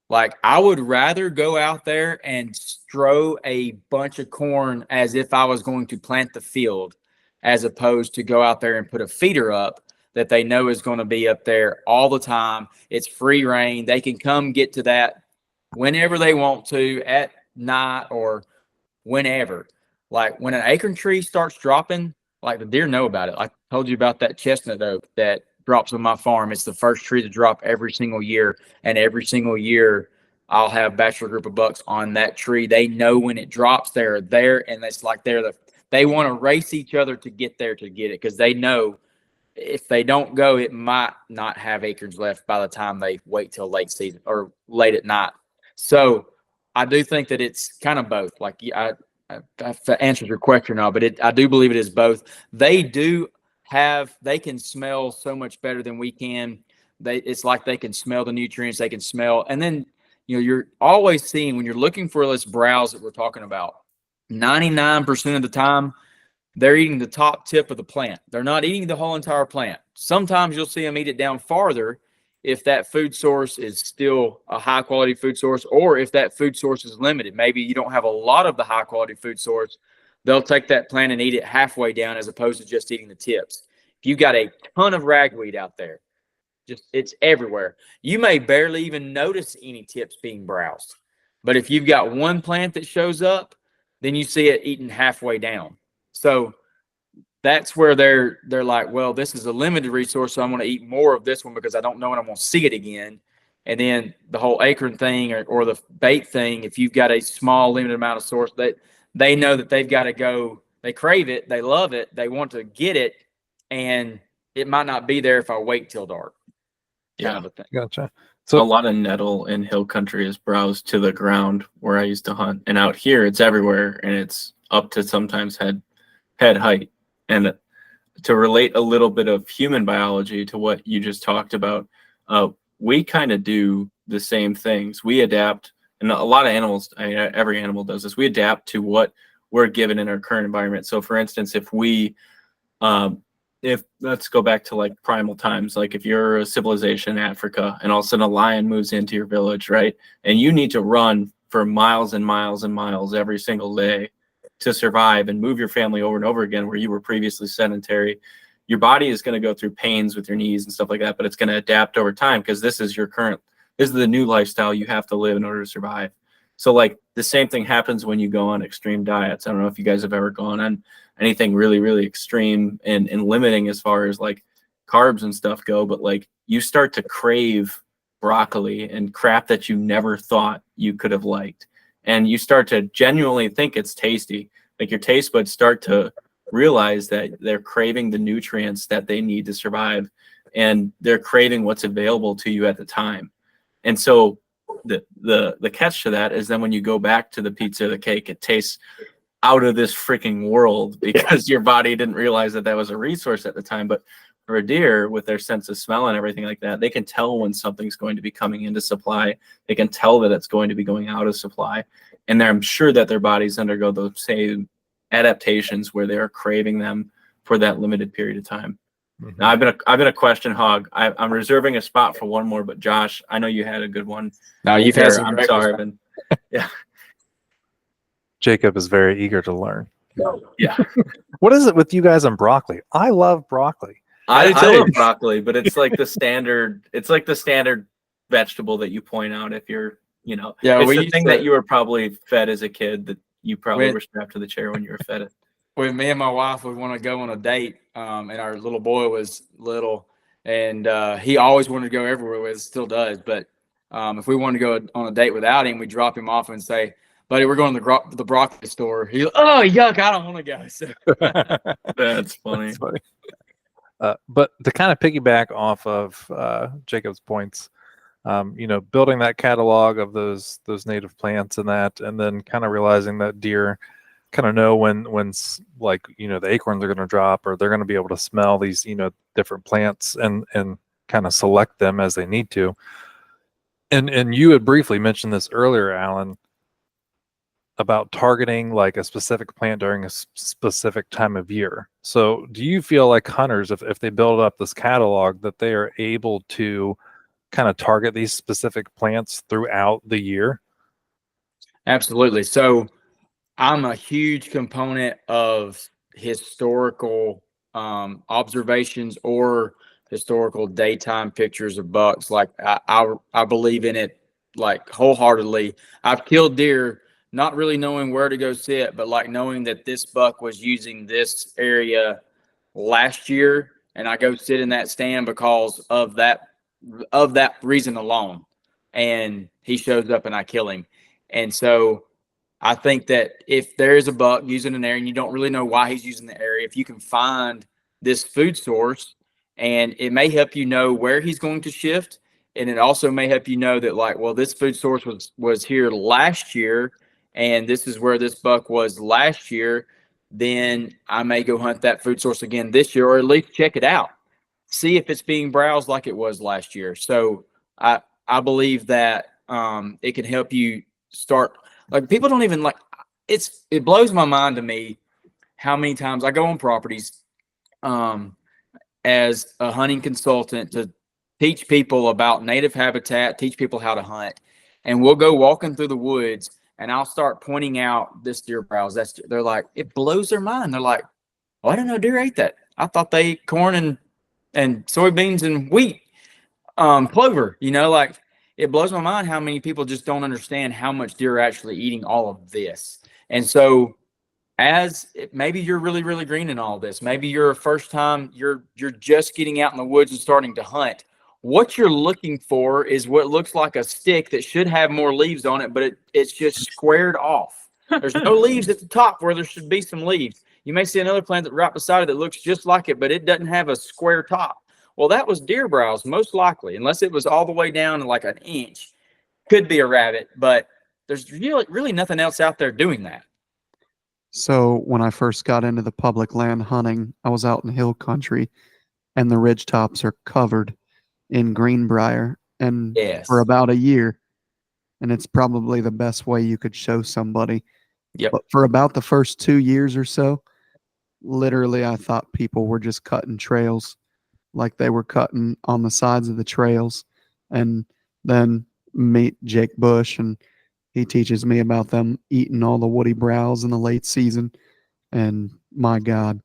like I would rather go out there and strow a bunch of corn as if I was going to plant the field, as opposed to go out there and put a feeder up that they know is going to be up there all the time. It's free reign. They can come get to that whenever they want to, at night or whenever. Like when an acorn tree starts dropping, like the deer know about it. I told you about that chestnut oak that drops on my farm. It's the first tree to drop every single year. And every single year I'll have bachelor group of bucks on that tree. They know when it drops, they're there. And it's like they want to race each other to get there to get it, because they know if they don't go, it might not have acorns left by the time they wait till late season or late at night. So I do think that it's kind of both. Like if that answers your question or not, but I do believe it is both. They can smell so much better than we can. It's like they can smell the nutrients, they can smell. And then, you're always seeing, when you're looking for this browse that we're talking about, 99% of the time, they're eating the top tip of the plant. They're not eating the whole entire plant. Sometimes you'll see them eat it down farther if that food source is still a high quality food source, or if that food source is limited. Maybe you don't have a lot of the high quality food source. They'll take that plant and eat it halfway down, as opposed to just eating the tips. If you've got a ton of ragweed out there, it's everywhere, you may barely even notice any tips being browsed. But if you've got one plant that shows up, then you see it eaten halfway down. So that's where they're like, well, this is a limited resource, so I'm going to eat more of this one because I don't know when I'm going to see it again. And then the whole acorn thing or the bait thing, if you've got a small limited amount of source, that they know that they've got to go, they crave it, they love it, they want to get it, and it might not be there if I wait till dark. Kind of a thing. Gotcha. So a lot of nettle in hill country is browsed to the ground where I used to hunt, and out here it's everywhere, and it's up to sometimes head height. And to relate a little bit of human biology to what you just talked about, we kind of do the same things. We adapt, and a lot of animals, every animal does this. We adapt to what we're given in our current environment. So for instance, if let's go back to like primal times, like if you're a civilization in Africa and all of a sudden a lion moves into your village, right? And you need to run for miles and miles and miles every single day to survive and move your family over and over again, where you were previously sedentary. Your body is going to go through pains with your knees and stuff like that, but it's going to adapt over time, because this is the new lifestyle you have to live in order to survive. So like the same thing happens when you go on extreme diets. I don't know if you guys have ever gone on anything really, really extreme and limiting as far as like carbs and stuff go, but like you start to crave broccoli and crap that you never thought you could have liked. And you start to genuinely think it's tasty. Like your taste buds start to realize that they're craving the nutrients that they need to survive, and they're craving what's available to you at the time. And so the catch to that is then when you go back to the pizza, the cake, it tastes out of this freaking world because your body didn't realize that that was a resource at the time. But for a deer, with their sense of smell and everything like that, they can tell when something's going to be coming into supply. They can tell that it's going to be going out of supply. And I'm sure that their bodies undergo those same adaptations where they are craving them for that limited period of time. Mhm. Now, I've been a question hog. I'm reserving a spot for one more, but Josh, I know you had a good one. No, you've had There, some I'm great sorry, ones. but yeah, Jacob is very eager to learn. yeah. What is it with you guys and broccoli? I love broccoli. I do I too. love broccoli, but it's like the standard. It's like the standard vegetable that you point out if you're, Yeah, it's we the used thing to- that you were probably fed as a kid that you probably When- were strapped to the chair when you were fed it. When me and my wife would want to go on a date, and our little boy was little, and he always wanted to go everywhere with us, still does. But if we wanted to go on a date without him, we'd drop him off and say, "Buddy, we're going to the broccoli store." He, "Oh, yuck, I don't want to go." So, That's funny. That's funny. But to kind of piggyback off of Jacob's points, building that catalog of those native plants and that, and then kind of realizing that deer kind of know when the acorns are going to drop, or they're going to be able to smell these different plants and kind of select them as they need to. And you had briefly mentioned this earlier, Alan, about targeting like a specific plant during a specific time of year. So do you feel like hunters, if they build up this catalog, that they are able to kind of target these specific plants throughout the year? absolutely. So, I'm a huge component of historical observations or historical daytime pictures of bucks. Like I believe in it like wholeheartedly. I've killed deer not really knowing where to go sit, but like knowing that this buck was using this area last year, and I go sit in that stand because of that reason alone. And he shows up and I kill him. And so I think that if there is a buck using an area and you don't really know why he's using the area, if you can find this food source, and it may help you know where he's going to shift, and it also may help you know that, like, well, this food source was here last year, and this is where this buck was last year, then I may go hunt that food source again this year, or at least check it out, see if it's being browsed like it was last year. So I believe that it can help you start. Like, people don't even like it blows my mind to me how many times I go on properties as a hunting consultant to teach people about native habitat, teach people how to hunt. And we'll go walking through the woods and I'll start pointing out this deer browse. They're like, it blows their mind. They're like, oh, I didn't know deer ate that. I thought they ate corn and soybeans and wheat, clover, like. It blows my mind how many people just don't understand how much deer are actually eating all of this. And so, as maybe you're really, really green in all this, maybe you're a first time, you're just getting out in the woods and starting to hunt. What you're looking for is what looks like a stick that should have more leaves on it, but it's just squared off. There's no leaves at the top where there should be some leaves. You may see another plant that right beside it that looks just like it, but it doesn't have a square top. Well, that was deer browse, most likely, unless it was all the way down to like an inch. Could be a rabbit, but there's really nothing else out there doing that. So when I first got into the public land hunting, I was out in hill country, and the ridge tops are covered in greenbrier, and Yes. for about a year. And it's probably the best way you could show somebody. Yep. But for about the first 2 years or so, literally, I thought people were just cutting trails, like they were cutting on the sides of the trails. And then meet Jake Bush, and he teaches me about them eating all the woody browse in the late season. And my God,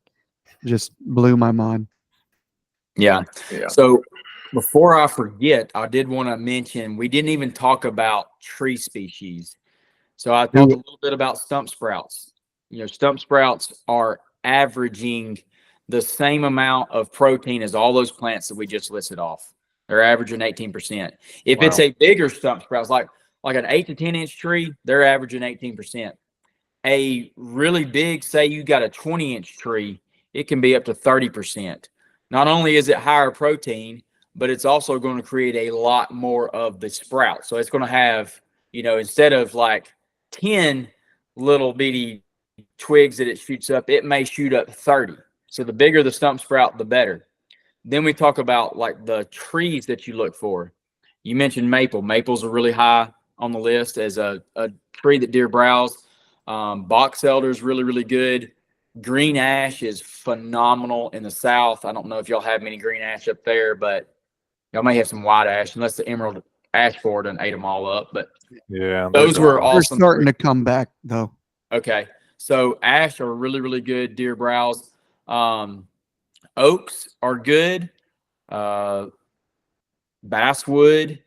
just blew my mind. Yeah. Yeah. So before I forget, I did want to mention we didn't even talk about tree species. So I talked a little bit about stump sprouts. Stump sprouts are averaging the same amount of protein as all those plants that we just listed off. They're averaging 18%. If it's Wow. a bigger stump sprouts, like an 8 to 10 inch tree, they're averaging 18%. A really big, say you got a 20-inch tree, it can be up to 30%. Not only is it higher protein, but it's also going to create a lot more of the sprout. So it's going to have, instead of like 10 little bitty twigs that it shoots up, it may shoot up 30. So the bigger the stump sprout, the better. Then we talk about like the trees that you look for. You mentioned maple. Maples are really high on the list as a tree that deer browse. Box elder is really, really good. Green ash is phenomenal in the South. I don't know if y'all have many green ash up there, but y'all may have some white ash, unless the emerald ash borer done ate them all up. But Yeah, those were They're awesome. starting to come back though. Okay, so ash are really, really good deer browse. Oaks are good. Basswood,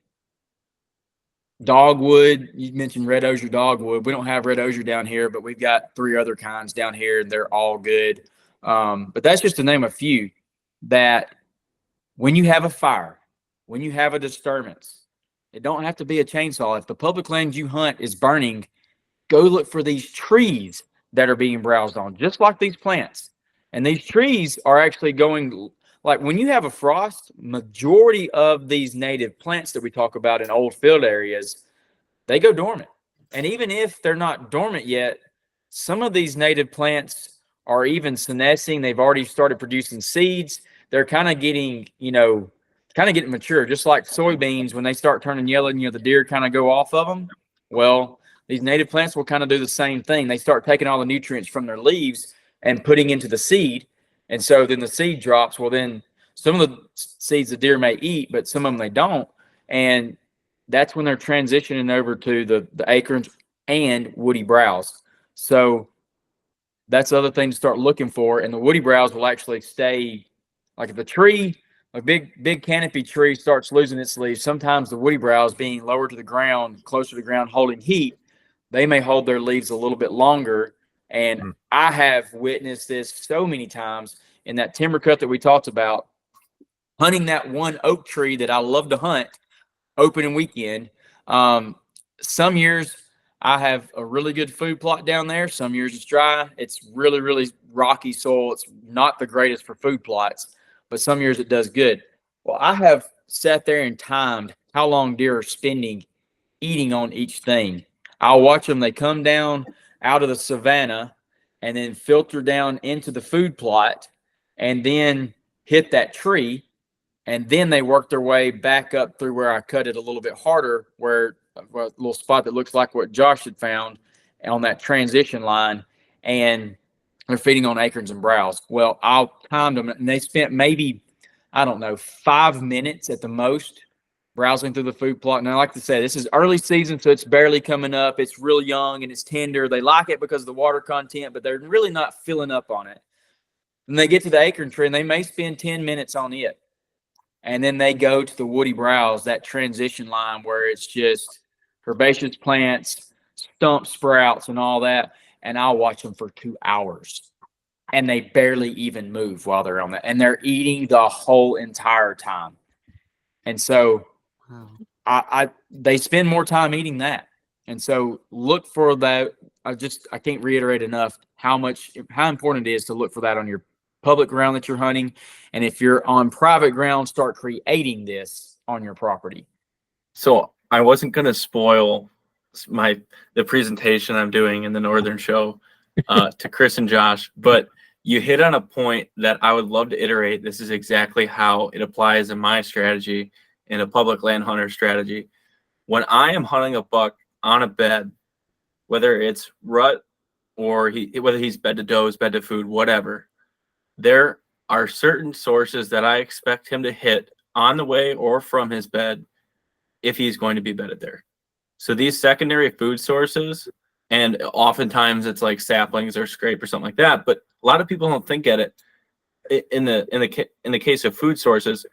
dogwood. You mentioned red osier dogwood. We don't have red osier down here, but we've got 3 other kinds down here, and they're all good. But that's just to name a few that when you have a fire, when you have a disturbance, it don't have to be a chainsaw. If the public land you hunt is burning, go look for these trees that are being browsed on, just like these plants. And these trees are actually going, like when you have a frost, majority of these native plants that we talk about in old field areas, they go dormant. And even if they're not dormant yet, some of these native plants are even senescing. They've already started producing seeds. They're kind of getting, getting mature, just like soybeans. When they start turning yellow and, the deer kind of go off of them. Well, these native plants will kind of do the same thing. They start taking all the nutrients from their leaves and putting into the seed. And so then the seed drops. Well, then some of the seeds the deer may eat, but some of them they don't. And that's when they're transitioning over to the acorns and woody browse. So that's the other thing to start looking for. And the woody browse will actually stay, like if the tree, a big canopy tree starts losing its leaves, sometimes the woody browse being lower to the ground, closer to the ground, holding heat, they may hold their leaves a little bit longer. And I have witnessed this so many times in that timber cut that we talked about, hunting that one oak tree that I love to hunt opening weekend. Some years I have a really good food plot down there. Some years it's dry. It's really, really rocky soil. It's not the greatest for food plots, but some years it does good. Well, I have sat there and timed how long deer are spending eating on each thing. I'll watch them. They come down out of the savanna and then filter down into the food plot and then hit that tree. And then they work their way back up through where I cut it a little bit harder, where a little spot that looks like what Josh had found on that transition line. And they're feeding on acorns and browse. Well, I'll time them, and they spent maybe, 5 minutes at the most browsing through the food plot. And I like to say, this is early season, so it's barely coming up. It's real young and it's tender. They like it because of the water content, but they're really not filling up on it. And they get to the acorn tree, and they may spend 10 minutes on it. And then they go to the woody browse, that transition line where it's just herbaceous plants, stump sprouts, and all that. And I'll watch them for 2 hours. And they barely even move while they're on that. And they're eating the whole entire time. And so they spend more time eating that. And so look for that. I can't reiterate enough how important it is to look for that on your public ground that you're hunting. And if you're on private ground, start creating this on your property. So I wasn't going to spoil the presentation I'm doing in the Northern Show to Chris and Josh, but you hit on a point that I would love to iterate. This is exactly how it applies in my strategy, in a public land hunter strategy. When I am hunting a buck on a bed, whether it's rut or whether he's bed to does, bed to food, whatever, there are certain sources that I expect him to hit on the way or from his bed if he's going to be bedded there. So these secondary food sources, and oftentimes it's like saplings or scrape or something like that, but a lot of people don't think at it. In the case of food sources,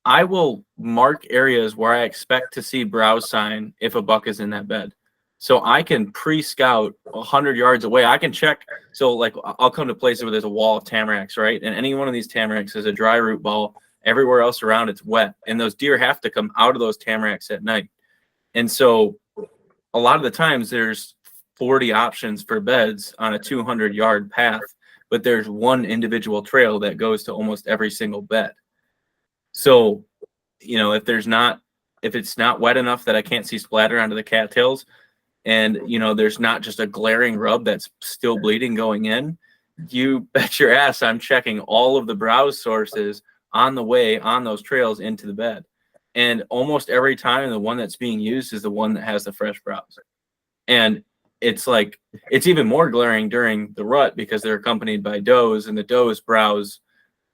I will mark areas where I expect to see browse sign if a buck is in that bed. So I can pre-scout 100 yards away. I can check. So like I'll come to places where there's a wall of tamaracks, right? And any one of these tamaracks is a dry root ball. Everywhere else around it's wet. And those deer have to come out of those tamaracks at night. And so a lot of the times there's 40 options for beds on a 200-yard path, but there's one individual trail that goes to almost every single bed. So, if it's not wet enough that I can't see splatter onto the cattails, and there's not just a glaring rub that's still bleeding going in, you bet your ass I'm checking all of the browse sources on the way on those trails into the bed. And almost every time the one that's being used is the one that has the fresh browse. And it's like, it's even more glaring during the rut because they're accompanied by does, and the does browse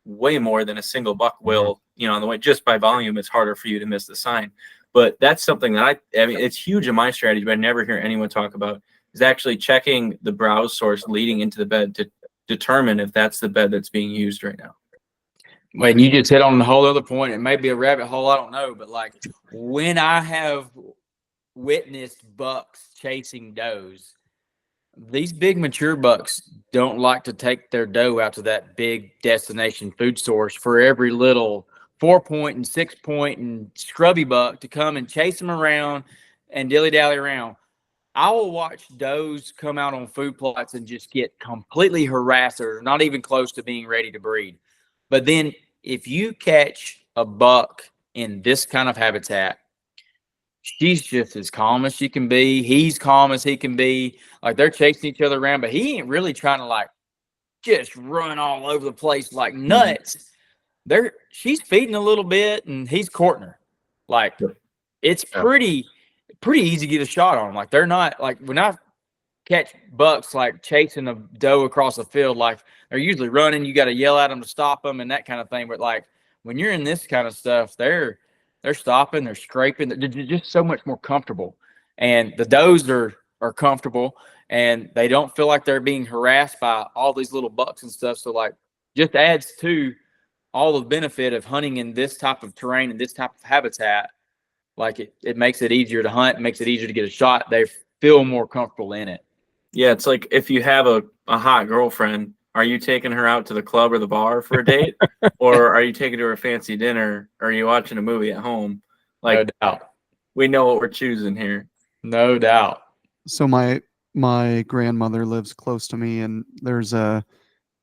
way more than a single buck will, on the way. Just by volume, it's harder for you to miss the sign. But that's something that I mean, it's huge in my strategy, but I never hear anyone talk about, is actually checking the browse source leading into the bed to determine if that's the bed that's being used right now. When you just hit on the whole other point, it may be a rabbit hole, I don't know, but like when I have witnessed bucks chasing does, these big mature bucks don't like to take their doe out to that big destination food source for every little 4-point and 6-point and scrubby buck to come and chase them around and dilly-dally around. I will watch does come out on food plots and just get completely harassed or not even close to being ready to breed. But then if you catch a buck in this kind of habitat, she's just as calm as she can be. He's calm as he can be. Like they're chasing each other around, but he ain't really trying to like just run all over the place like nuts. She's feeding a little bit and he's courting her. Like it's pretty easy to get a shot on them. Like they're not like when I catch bucks like chasing a doe across the field, like they're usually running. You got to yell at them to stop them and that kind of thing. But like when you're in this kind of stuff, they're stopping, they're scraping, they're just so much more comfortable. And the does are comfortable and they don't feel like they're being harassed by all these little bucks and stuff. So like just adds to all the benefit of hunting in this type of terrain and this type of habitat. Like it makes it easier to hunt, makes it easier to get a shot. They feel more comfortable in it. Yeah, it's like if you have a hot girlfriend, are you taking her out to the club or the bar for a date? Or are you taking her to a fancy dinner? Or are you watching a movie at home? Like, no doubt. We know what we're choosing here. No doubt. So my grandmother lives close to me, and there's an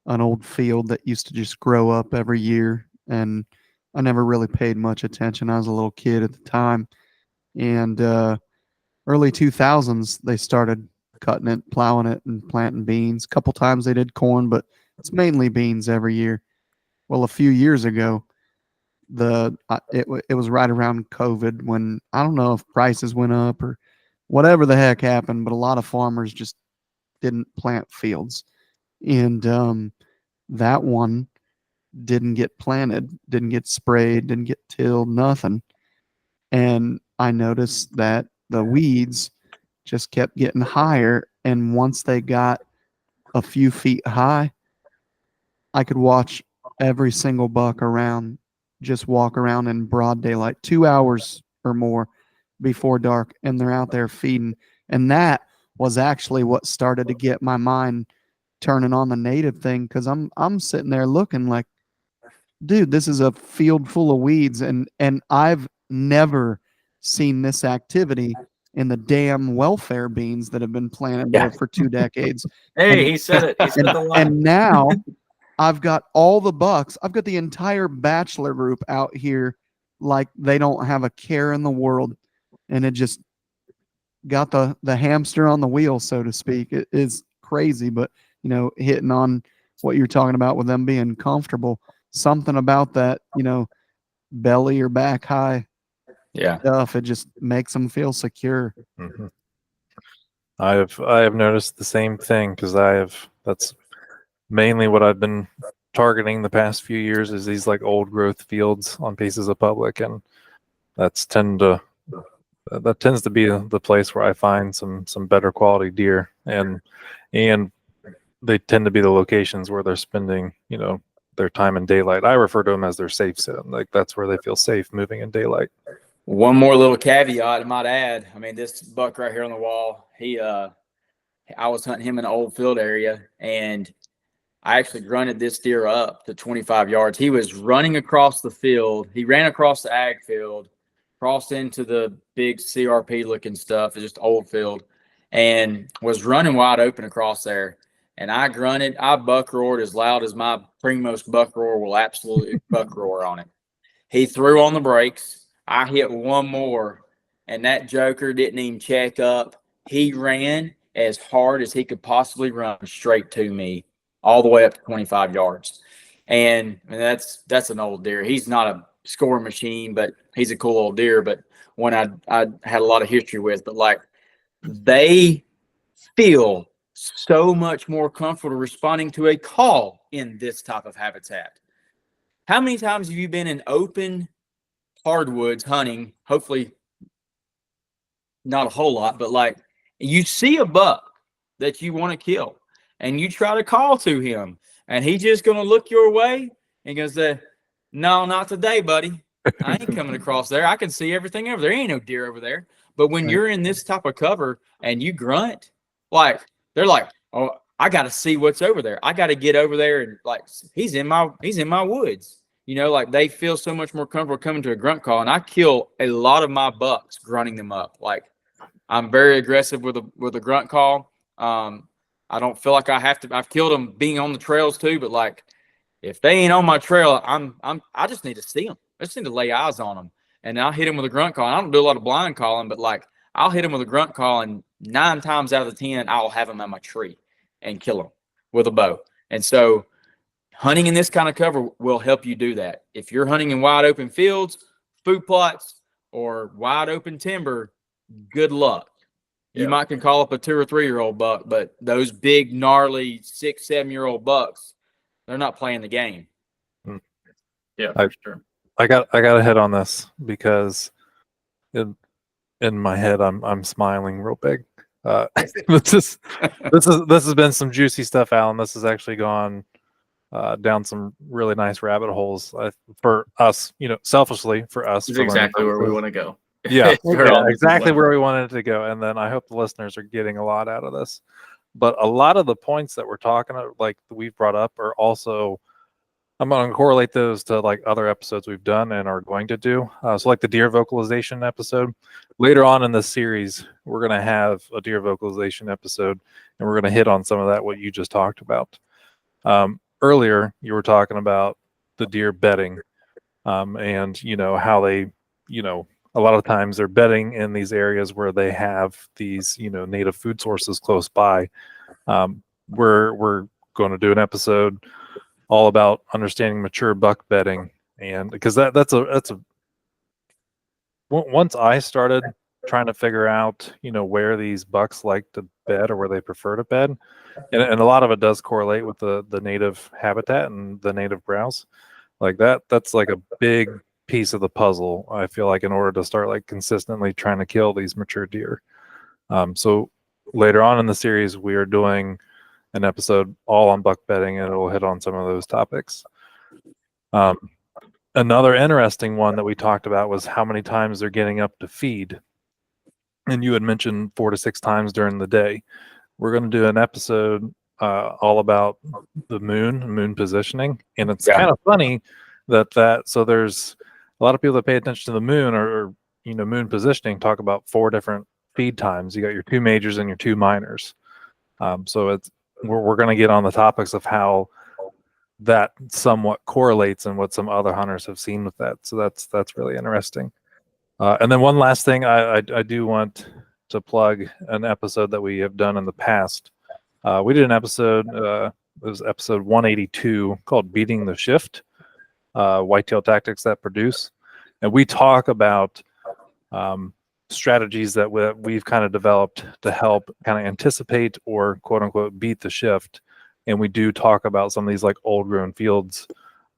old field that used to just grow up every year, and I never really paid much attention. I was a little kid at the time, and early 2000s they started cutting it, plowing it, and planting beans. A couple times they did corn, but it's mainly beans every year. Well, a few years ago, it was right around COVID when I don't know if prices went up or whatever the heck happened, but a lot of farmers just didn't plant fields, and that one didn't get planted, didn't get sprayed, didn't get tilled, nothing. And I noticed that the weeds just kept getting higher, and once they got a few feet high, I could watch every single buck around just walk around in broad daylight, 2 hours or more before dark, and they're out there feeding. And that was actually what started to get my mind turning on the native thing, because I'm sitting there looking like, dude, this is a field full of weeds, and I've never seen this activity in the damn welfare beans that have been planted there for 2 decades. Hey, he said it. He said the line. And now I've got all the bucks. I've got the entire bachelor group out here like they don't have a care in the world. And it just got the hamster on the wheel, so to speak. It is crazy, but, hitting on what you're talking about with them being comfortable, something about that, belly or back high stuff, it just makes them feel secure. Mm-hmm. I have noticed the same thing, because that's mainly what I've been targeting the past few years, is these like old growth fields on pieces of public, and that tends to be the place where I find some better quality deer, and they tend to be the locations where they're spending their time in daylight. I refer to them as their safe zone. Like that's where they feel safe moving in daylight. One more little caveat I might add. I mean, this buck right here on the wall, I was hunting him in an old field area, and I actually grunted this deer up to 25 yards. He was running across the field. He ran across the ag field, crossed into the big CRP looking stuff. It's just old field, and was running wide open across there. And I grunted. I buck roared as loud as my Primos buck roar will absolutely buck roar on it. He threw on the brakes. I hit one more, and that joker didn't even check up. he ran as hard as he could possibly run straight to me, all the way up to 25 yards. And that's an old deer. He's not a scoring machine, but he's a cool old deer. But one I had a lot of history with. But like, they feel so much more comfortable responding to a call in this type of habitat. How many times have you been in open hardwoods hunting? Hopefully not a whole lot, but like, you see a buck that you want to kill and you try to call to him and he's just going to look your way and going to say, no, not today, buddy. I ain't coming across there. I can see everything over there. Ain't no deer over there. But when you're in this type of cover and you grunt, like, they're like, oh, I got to see what's over there. I got to get over there and like, he's in my woods. You know, like, they feel so much more comfortable coming to a grunt call. And I kill a lot of my bucks grunting them up. Like, I'm very aggressive with a grunt call. I don't feel like I have to. I've killed them being on the trails too, but like, if they ain't on my trail, I just need to see them. I just need to lay eyes on them, and I'll hit them with a grunt call. I don't do a lot of blind calling, but like, I'll hit them with a grunt call, and 9 times out of the 10, I'll have them at my tree and kill them with a bow. And so, hunting in this kind of cover will help you do that. If you're hunting in wide open fields, food plots, or wide open timber, good luck. You might can call up a 2 or 3 year old buck, but those big, gnarly 6, 7 year old bucks, they're not playing the game. Yeah, for sure. I got to hit on this because in my head I'm smiling real big. This has been some juicy stuff, Alan. This has actually gone down some really nice rabbit holes for us. You know, selfishly for us. It's exactly where we want to go. Yeah, exactly where we wanted it to go. And then I hope the listeners are getting a lot out of this. But a lot of the points that we're talking about, like we've brought up, are also, I'm going to correlate those to like other episodes we've done and are going to do. So like the deer vocalization episode. Later on in this series, we're going to have a deer vocalization episode, and we're going to hit on some of that, what you just talked about. Earlier, you were talking about the deer bedding, and, you know, how they, you know, a lot of times they're bedding in these areas where they have these, you know, native food sources close by. We're going to do an episode all about understanding mature buck bedding, and because that's a once I started trying to figure out, you know, where these bucks like to bed or where they prefer to bed, and a lot of it does correlate with the native habitat and the native browse, like that's like a big piece of the puzzle, I feel like, in order to start like consistently trying to kill these mature deer. So later on in the series, we are doing an episode all on buck bedding, and it'll hit on some of those topics. Another interesting one that we talked about was how many times they're getting up to feed. And you had mentioned 4 to 6 times during the day. We're going to do an episode all about the moon positioning. And it's kind of funny so there's a lot of people that pay attention to the moon or you know, moon positioning, talk about 4 different feed times. You got your 2 majors and your 2 minors. So we're going to get on the topics of how that somewhat correlates and what some other hunters have seen with that. So that's really interesting. And then one last thing, I do want to plug an episode that we have done in the past. We did an episode, it was episode 182, called Beating the Shift, Whitetail Tactics That Produce. And we talk about strategies that we've kind of developed to help kind of anticipate or quote unquote beat the shift. And we do talk about some of these like old grown fields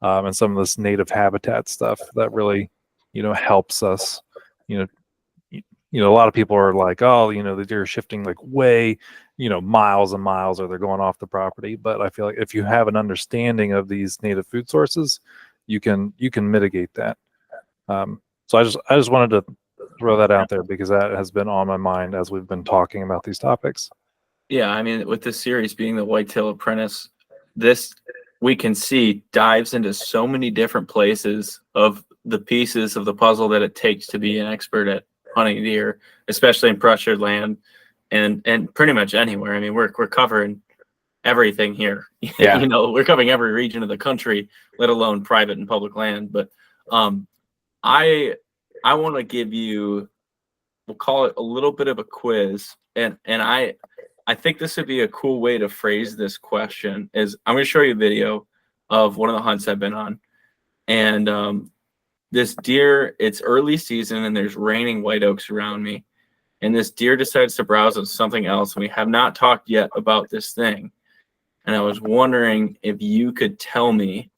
and some of this native habitat stuff that really, you know, helps us. You know, a lot of people are like, oh, you know, the deer are shifting like way, you know, miles and miles, or they're going off the property. But I feel like if you have an understanding of these native food sources, you can mitigate that. So I just wanted to throw that out there because that has been on my mind as we've been talking about these topics. Yeah, I mean, with this series being the Whitetail Apprentice, this we can see dives into so many different places of the pieces of the puzzle that it takes to be an expert at hunting deer, especially in pressured land and pretty much anywhere. I mean, we're covering everything here. Yeah. You know, we're covering every region of the country, let alone private and public land. But I want to give you, we'll call it a little bit of a quiz, and I think this would be a cool way to phrase this question. Is I'm going to show you a video of one of the hunts I've been on, and this deer. It's early season, and there's raining white oaks around me, and this deer decides to browse on something else. And we have not talked yet about this thing, and I was wondering if you could tell me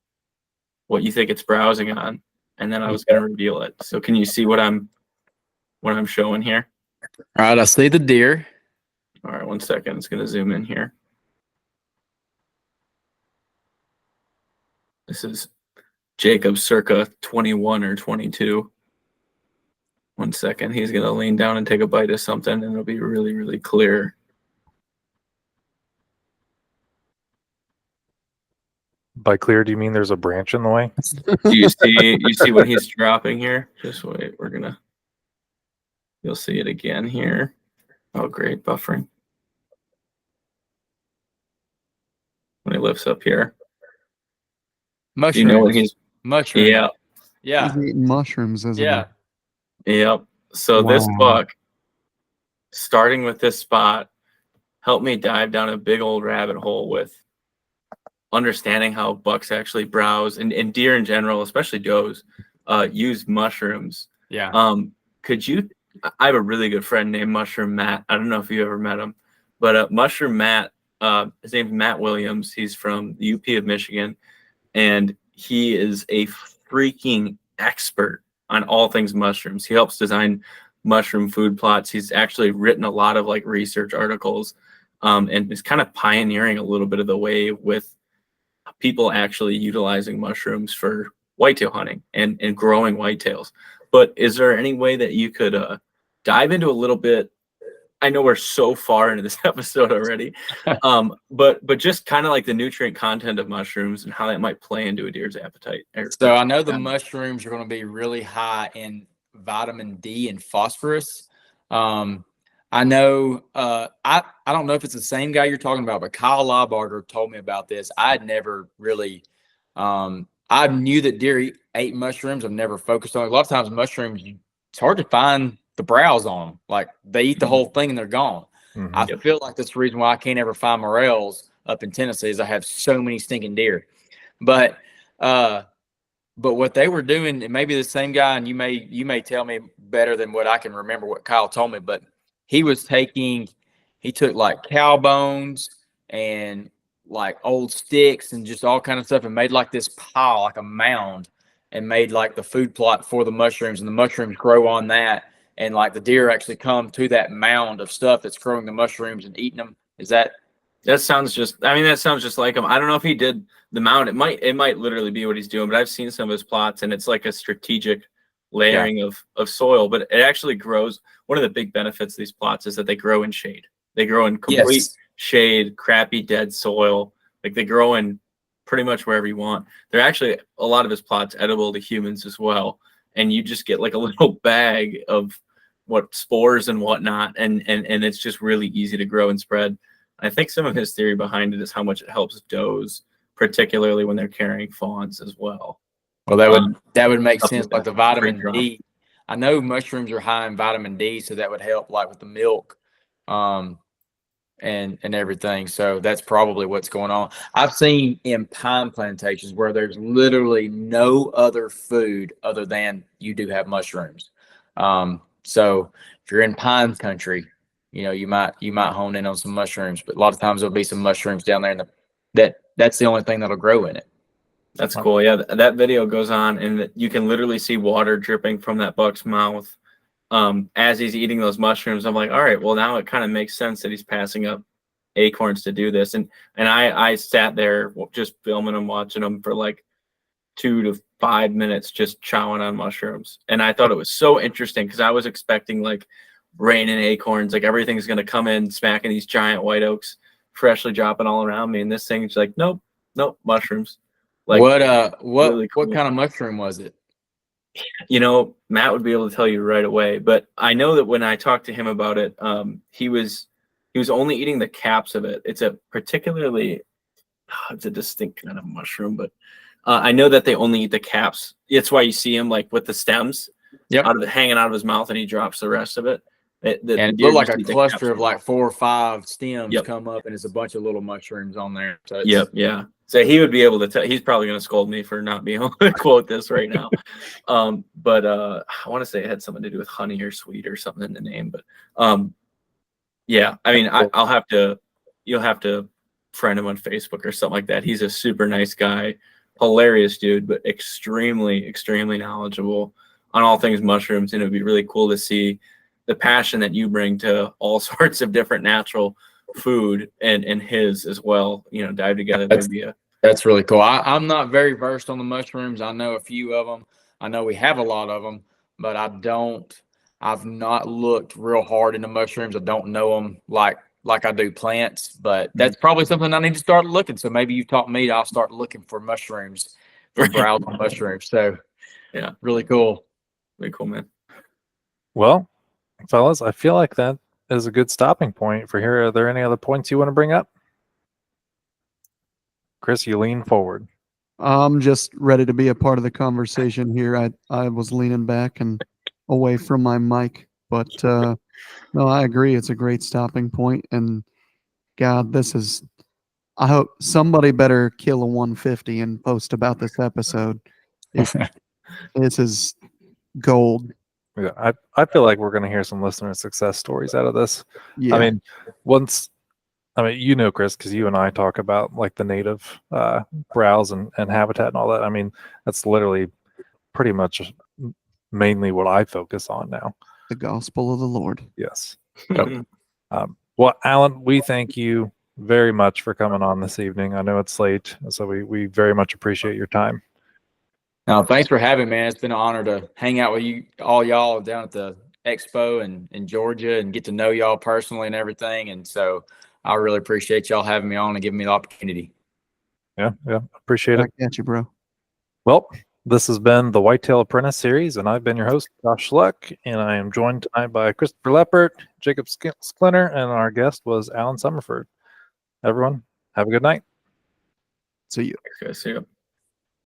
what you think it's browsing on, and then I was going to reveal it. So can you see what I'm showing here? All right, I see the deer. All right, 1 second. It's going to zoom in here. This is Jacob circa 21 or 22. 1 second. He's going to lean down and take a bite of something, and it'll be really, really clear. By clear, do you mean there's a branch in the way? Do you see what he's dropping here? Just wait. You'll see it again here. Oh, great. Buffering. When he lifts up here. Mushrooms. You know what he's mushrooms. Yeah. Yeah. He's eating mushrooms, isn't Yeah. Yep. So this Wow. buck, starting with this spot, helped me dive down a big old rabbit hole with understanding how bucks actually browse and deer in general, especially does, use mushrooms. Yeah. I have a really good friend named Mushroom Matt. I don't know if you ever met him, but Mushroom Matt, his name's Matt Williams. He's from the UP of Michigan, and he is a freaking expert on all things mushrooms. He helps design mushroom food plots. He's actually written a lot of like research articles, and is kind of pioneering a little bit of the way with people actually utilizing mushrooms for whitetail hunting and growing whitetails. But is there any way that you could dive into a little bit? I know we're so far into this episode already, but just kind of like the nutrient content of mushrooms and how that might play into a deer's appetite. So I know the mushrooms are going to be really high in vitamin D and phosphorus. I know, I don't know if it's the same guy you're talking about, but Kyle Laubarger told me about this. I had never really, I knew that deer ate mushrooms. I've never focused on it. A lot of times mushrooms, it's hard to find the browse on them. Like they eat the whole thing and they're gone. Mhm. I feel like that's the reason why I can't ever find morels up in Tennessee is I have so many stinking deer. But what they were doing, it may be the same guy, and you may tell me better than what I can remember what Kyle told me, but he took like cow bones and like old sticks and just all kind of stuff and made like this pile, like a mound, and made like the food plot for the mushrooms, and the mushrooms grow on that. And like the deer actually come to that mound of stuff that's growing the mushrooms and eating them. That sounds just like him. I don't know if he did the mound. It might literally be what he's doing, but I've seen some of his plots, and it's like a strategic layering of soil, but it actually grows. One of the big benefits of these plots is that they grow in shade. They grow in complete shade, crappy dead soil. Like they grow in pretty much wherever you want. They're actually, a lot of his plots edible to humans as well. And you just get like a little bag of what spores and whatnot, and it's just really easy to grow and spread. I think some of his theory behind it is how much it helps does, particularly when they're carrying fawns as well. Well, that would make sense. Like the vitamin drop. D. I know mushrooms are high in vitamin D, so that would help like with the milk, and everything. So that's probably what's going on. I've seen in pine plantations where there's literally no other food other than you do have mushrooms. So if you're in pine country, you might hone in on some mushrooms, but a lot of times there'll be some mushrooms down there, and that's the only thing that'll grow in it. That's cool. Yeah, that video goes on, and you can literally see water dripping from that buck's mouth as he's eating those mushrooms. I'm like, all right, well, now it kind of makes sense that he's passing up acorns to do this. And I sat there just filming him, watching him for like 2 to 5 minutes, just chowing on mushrooms. And I thought it was so interesting because I was expecting like rain and acorns, like everything's going to come in smacking these giant white oaks, freshly dropping all around me. And this thing's like, nope, mushrooms. Like what really cool. what kind of mushroom was it? Matt would be able to tell you right away, but I know that when I talked to him about it, he was only eating the caps of it. It's a distinct kind of mushroom, but I know that they only eat the caps. It's why you see him like with the stems hanging out of his mouth, and he drops the rest of it. And it deer looked like just a eat the cluster of capsule. like 4 or 5 stems Yep. come up, and it's a bunch of little mushrooms on there. So it's, Yep, yeah. So he would be able to tell. He's probably going to scold me for not being able to quote this right now. But I want to say it had something to do with honey or sweet or something in the name. But yeah, I mean, I'll have to. You'll have to friend him on Facebook or something like that. He's a super nice guy, hilarious dude, but extremely, extremely knowledgeable on all things mushrooms. And it'd be really cool to see the passion that you bring to all sorts of different natural food and his as well, you know, dive together. That's really cool. I'm not very versed on the mushrooms. I know a few of them. I know we have a lot of them, but I've not looked real hard into mushrooms. I don't know them like I do plants, but that's probably something I need to start looking. So maybe you taught me, I'll start looking for mushrooms, for browse on mushrooms. So yeah, really cool. really cool, man. Well, fellas, I feel like that is a good stopping point for here. Are there any other points you want to bring up? Chris, you lean forward. I'm just ready to be a part of the conversation here. I was leaning back and away from my mic, but no, I agree. It's a great stopping point, and God, I hope somebody better kill a 150 and post about this episode. This is gold. Yeah, I feel like we're going to hear some listener success stories out of this. Yeah, I mean, you know, Chris, because you and I talk about like the native browse and habitat and all that. I mean, that's literally pretty much mainly what I focus on now. the gospel of the Lord. Yes. So, well, Alan, we thank you very much for coming on this evening. I know it's late, so we very much appreciate your time. No, thanks for having me, man. It's been an honor to hang out with you, all y'all down at the expo in Georgia, and get to know y'all personally and everything. And so I really appreciate y'all having me on and giving me the opportunity. Yeah, appreciate it. Back at you, bro. Well, this has been the Whitetail Apprentice Series, and I've been your host, Josh Schluck, and I am joined tonight by Christopher Leppert, Jacob Sklinner, and our guest was Alan Summerford. Everyone, have a good night. See you. Thanks, guys. See you.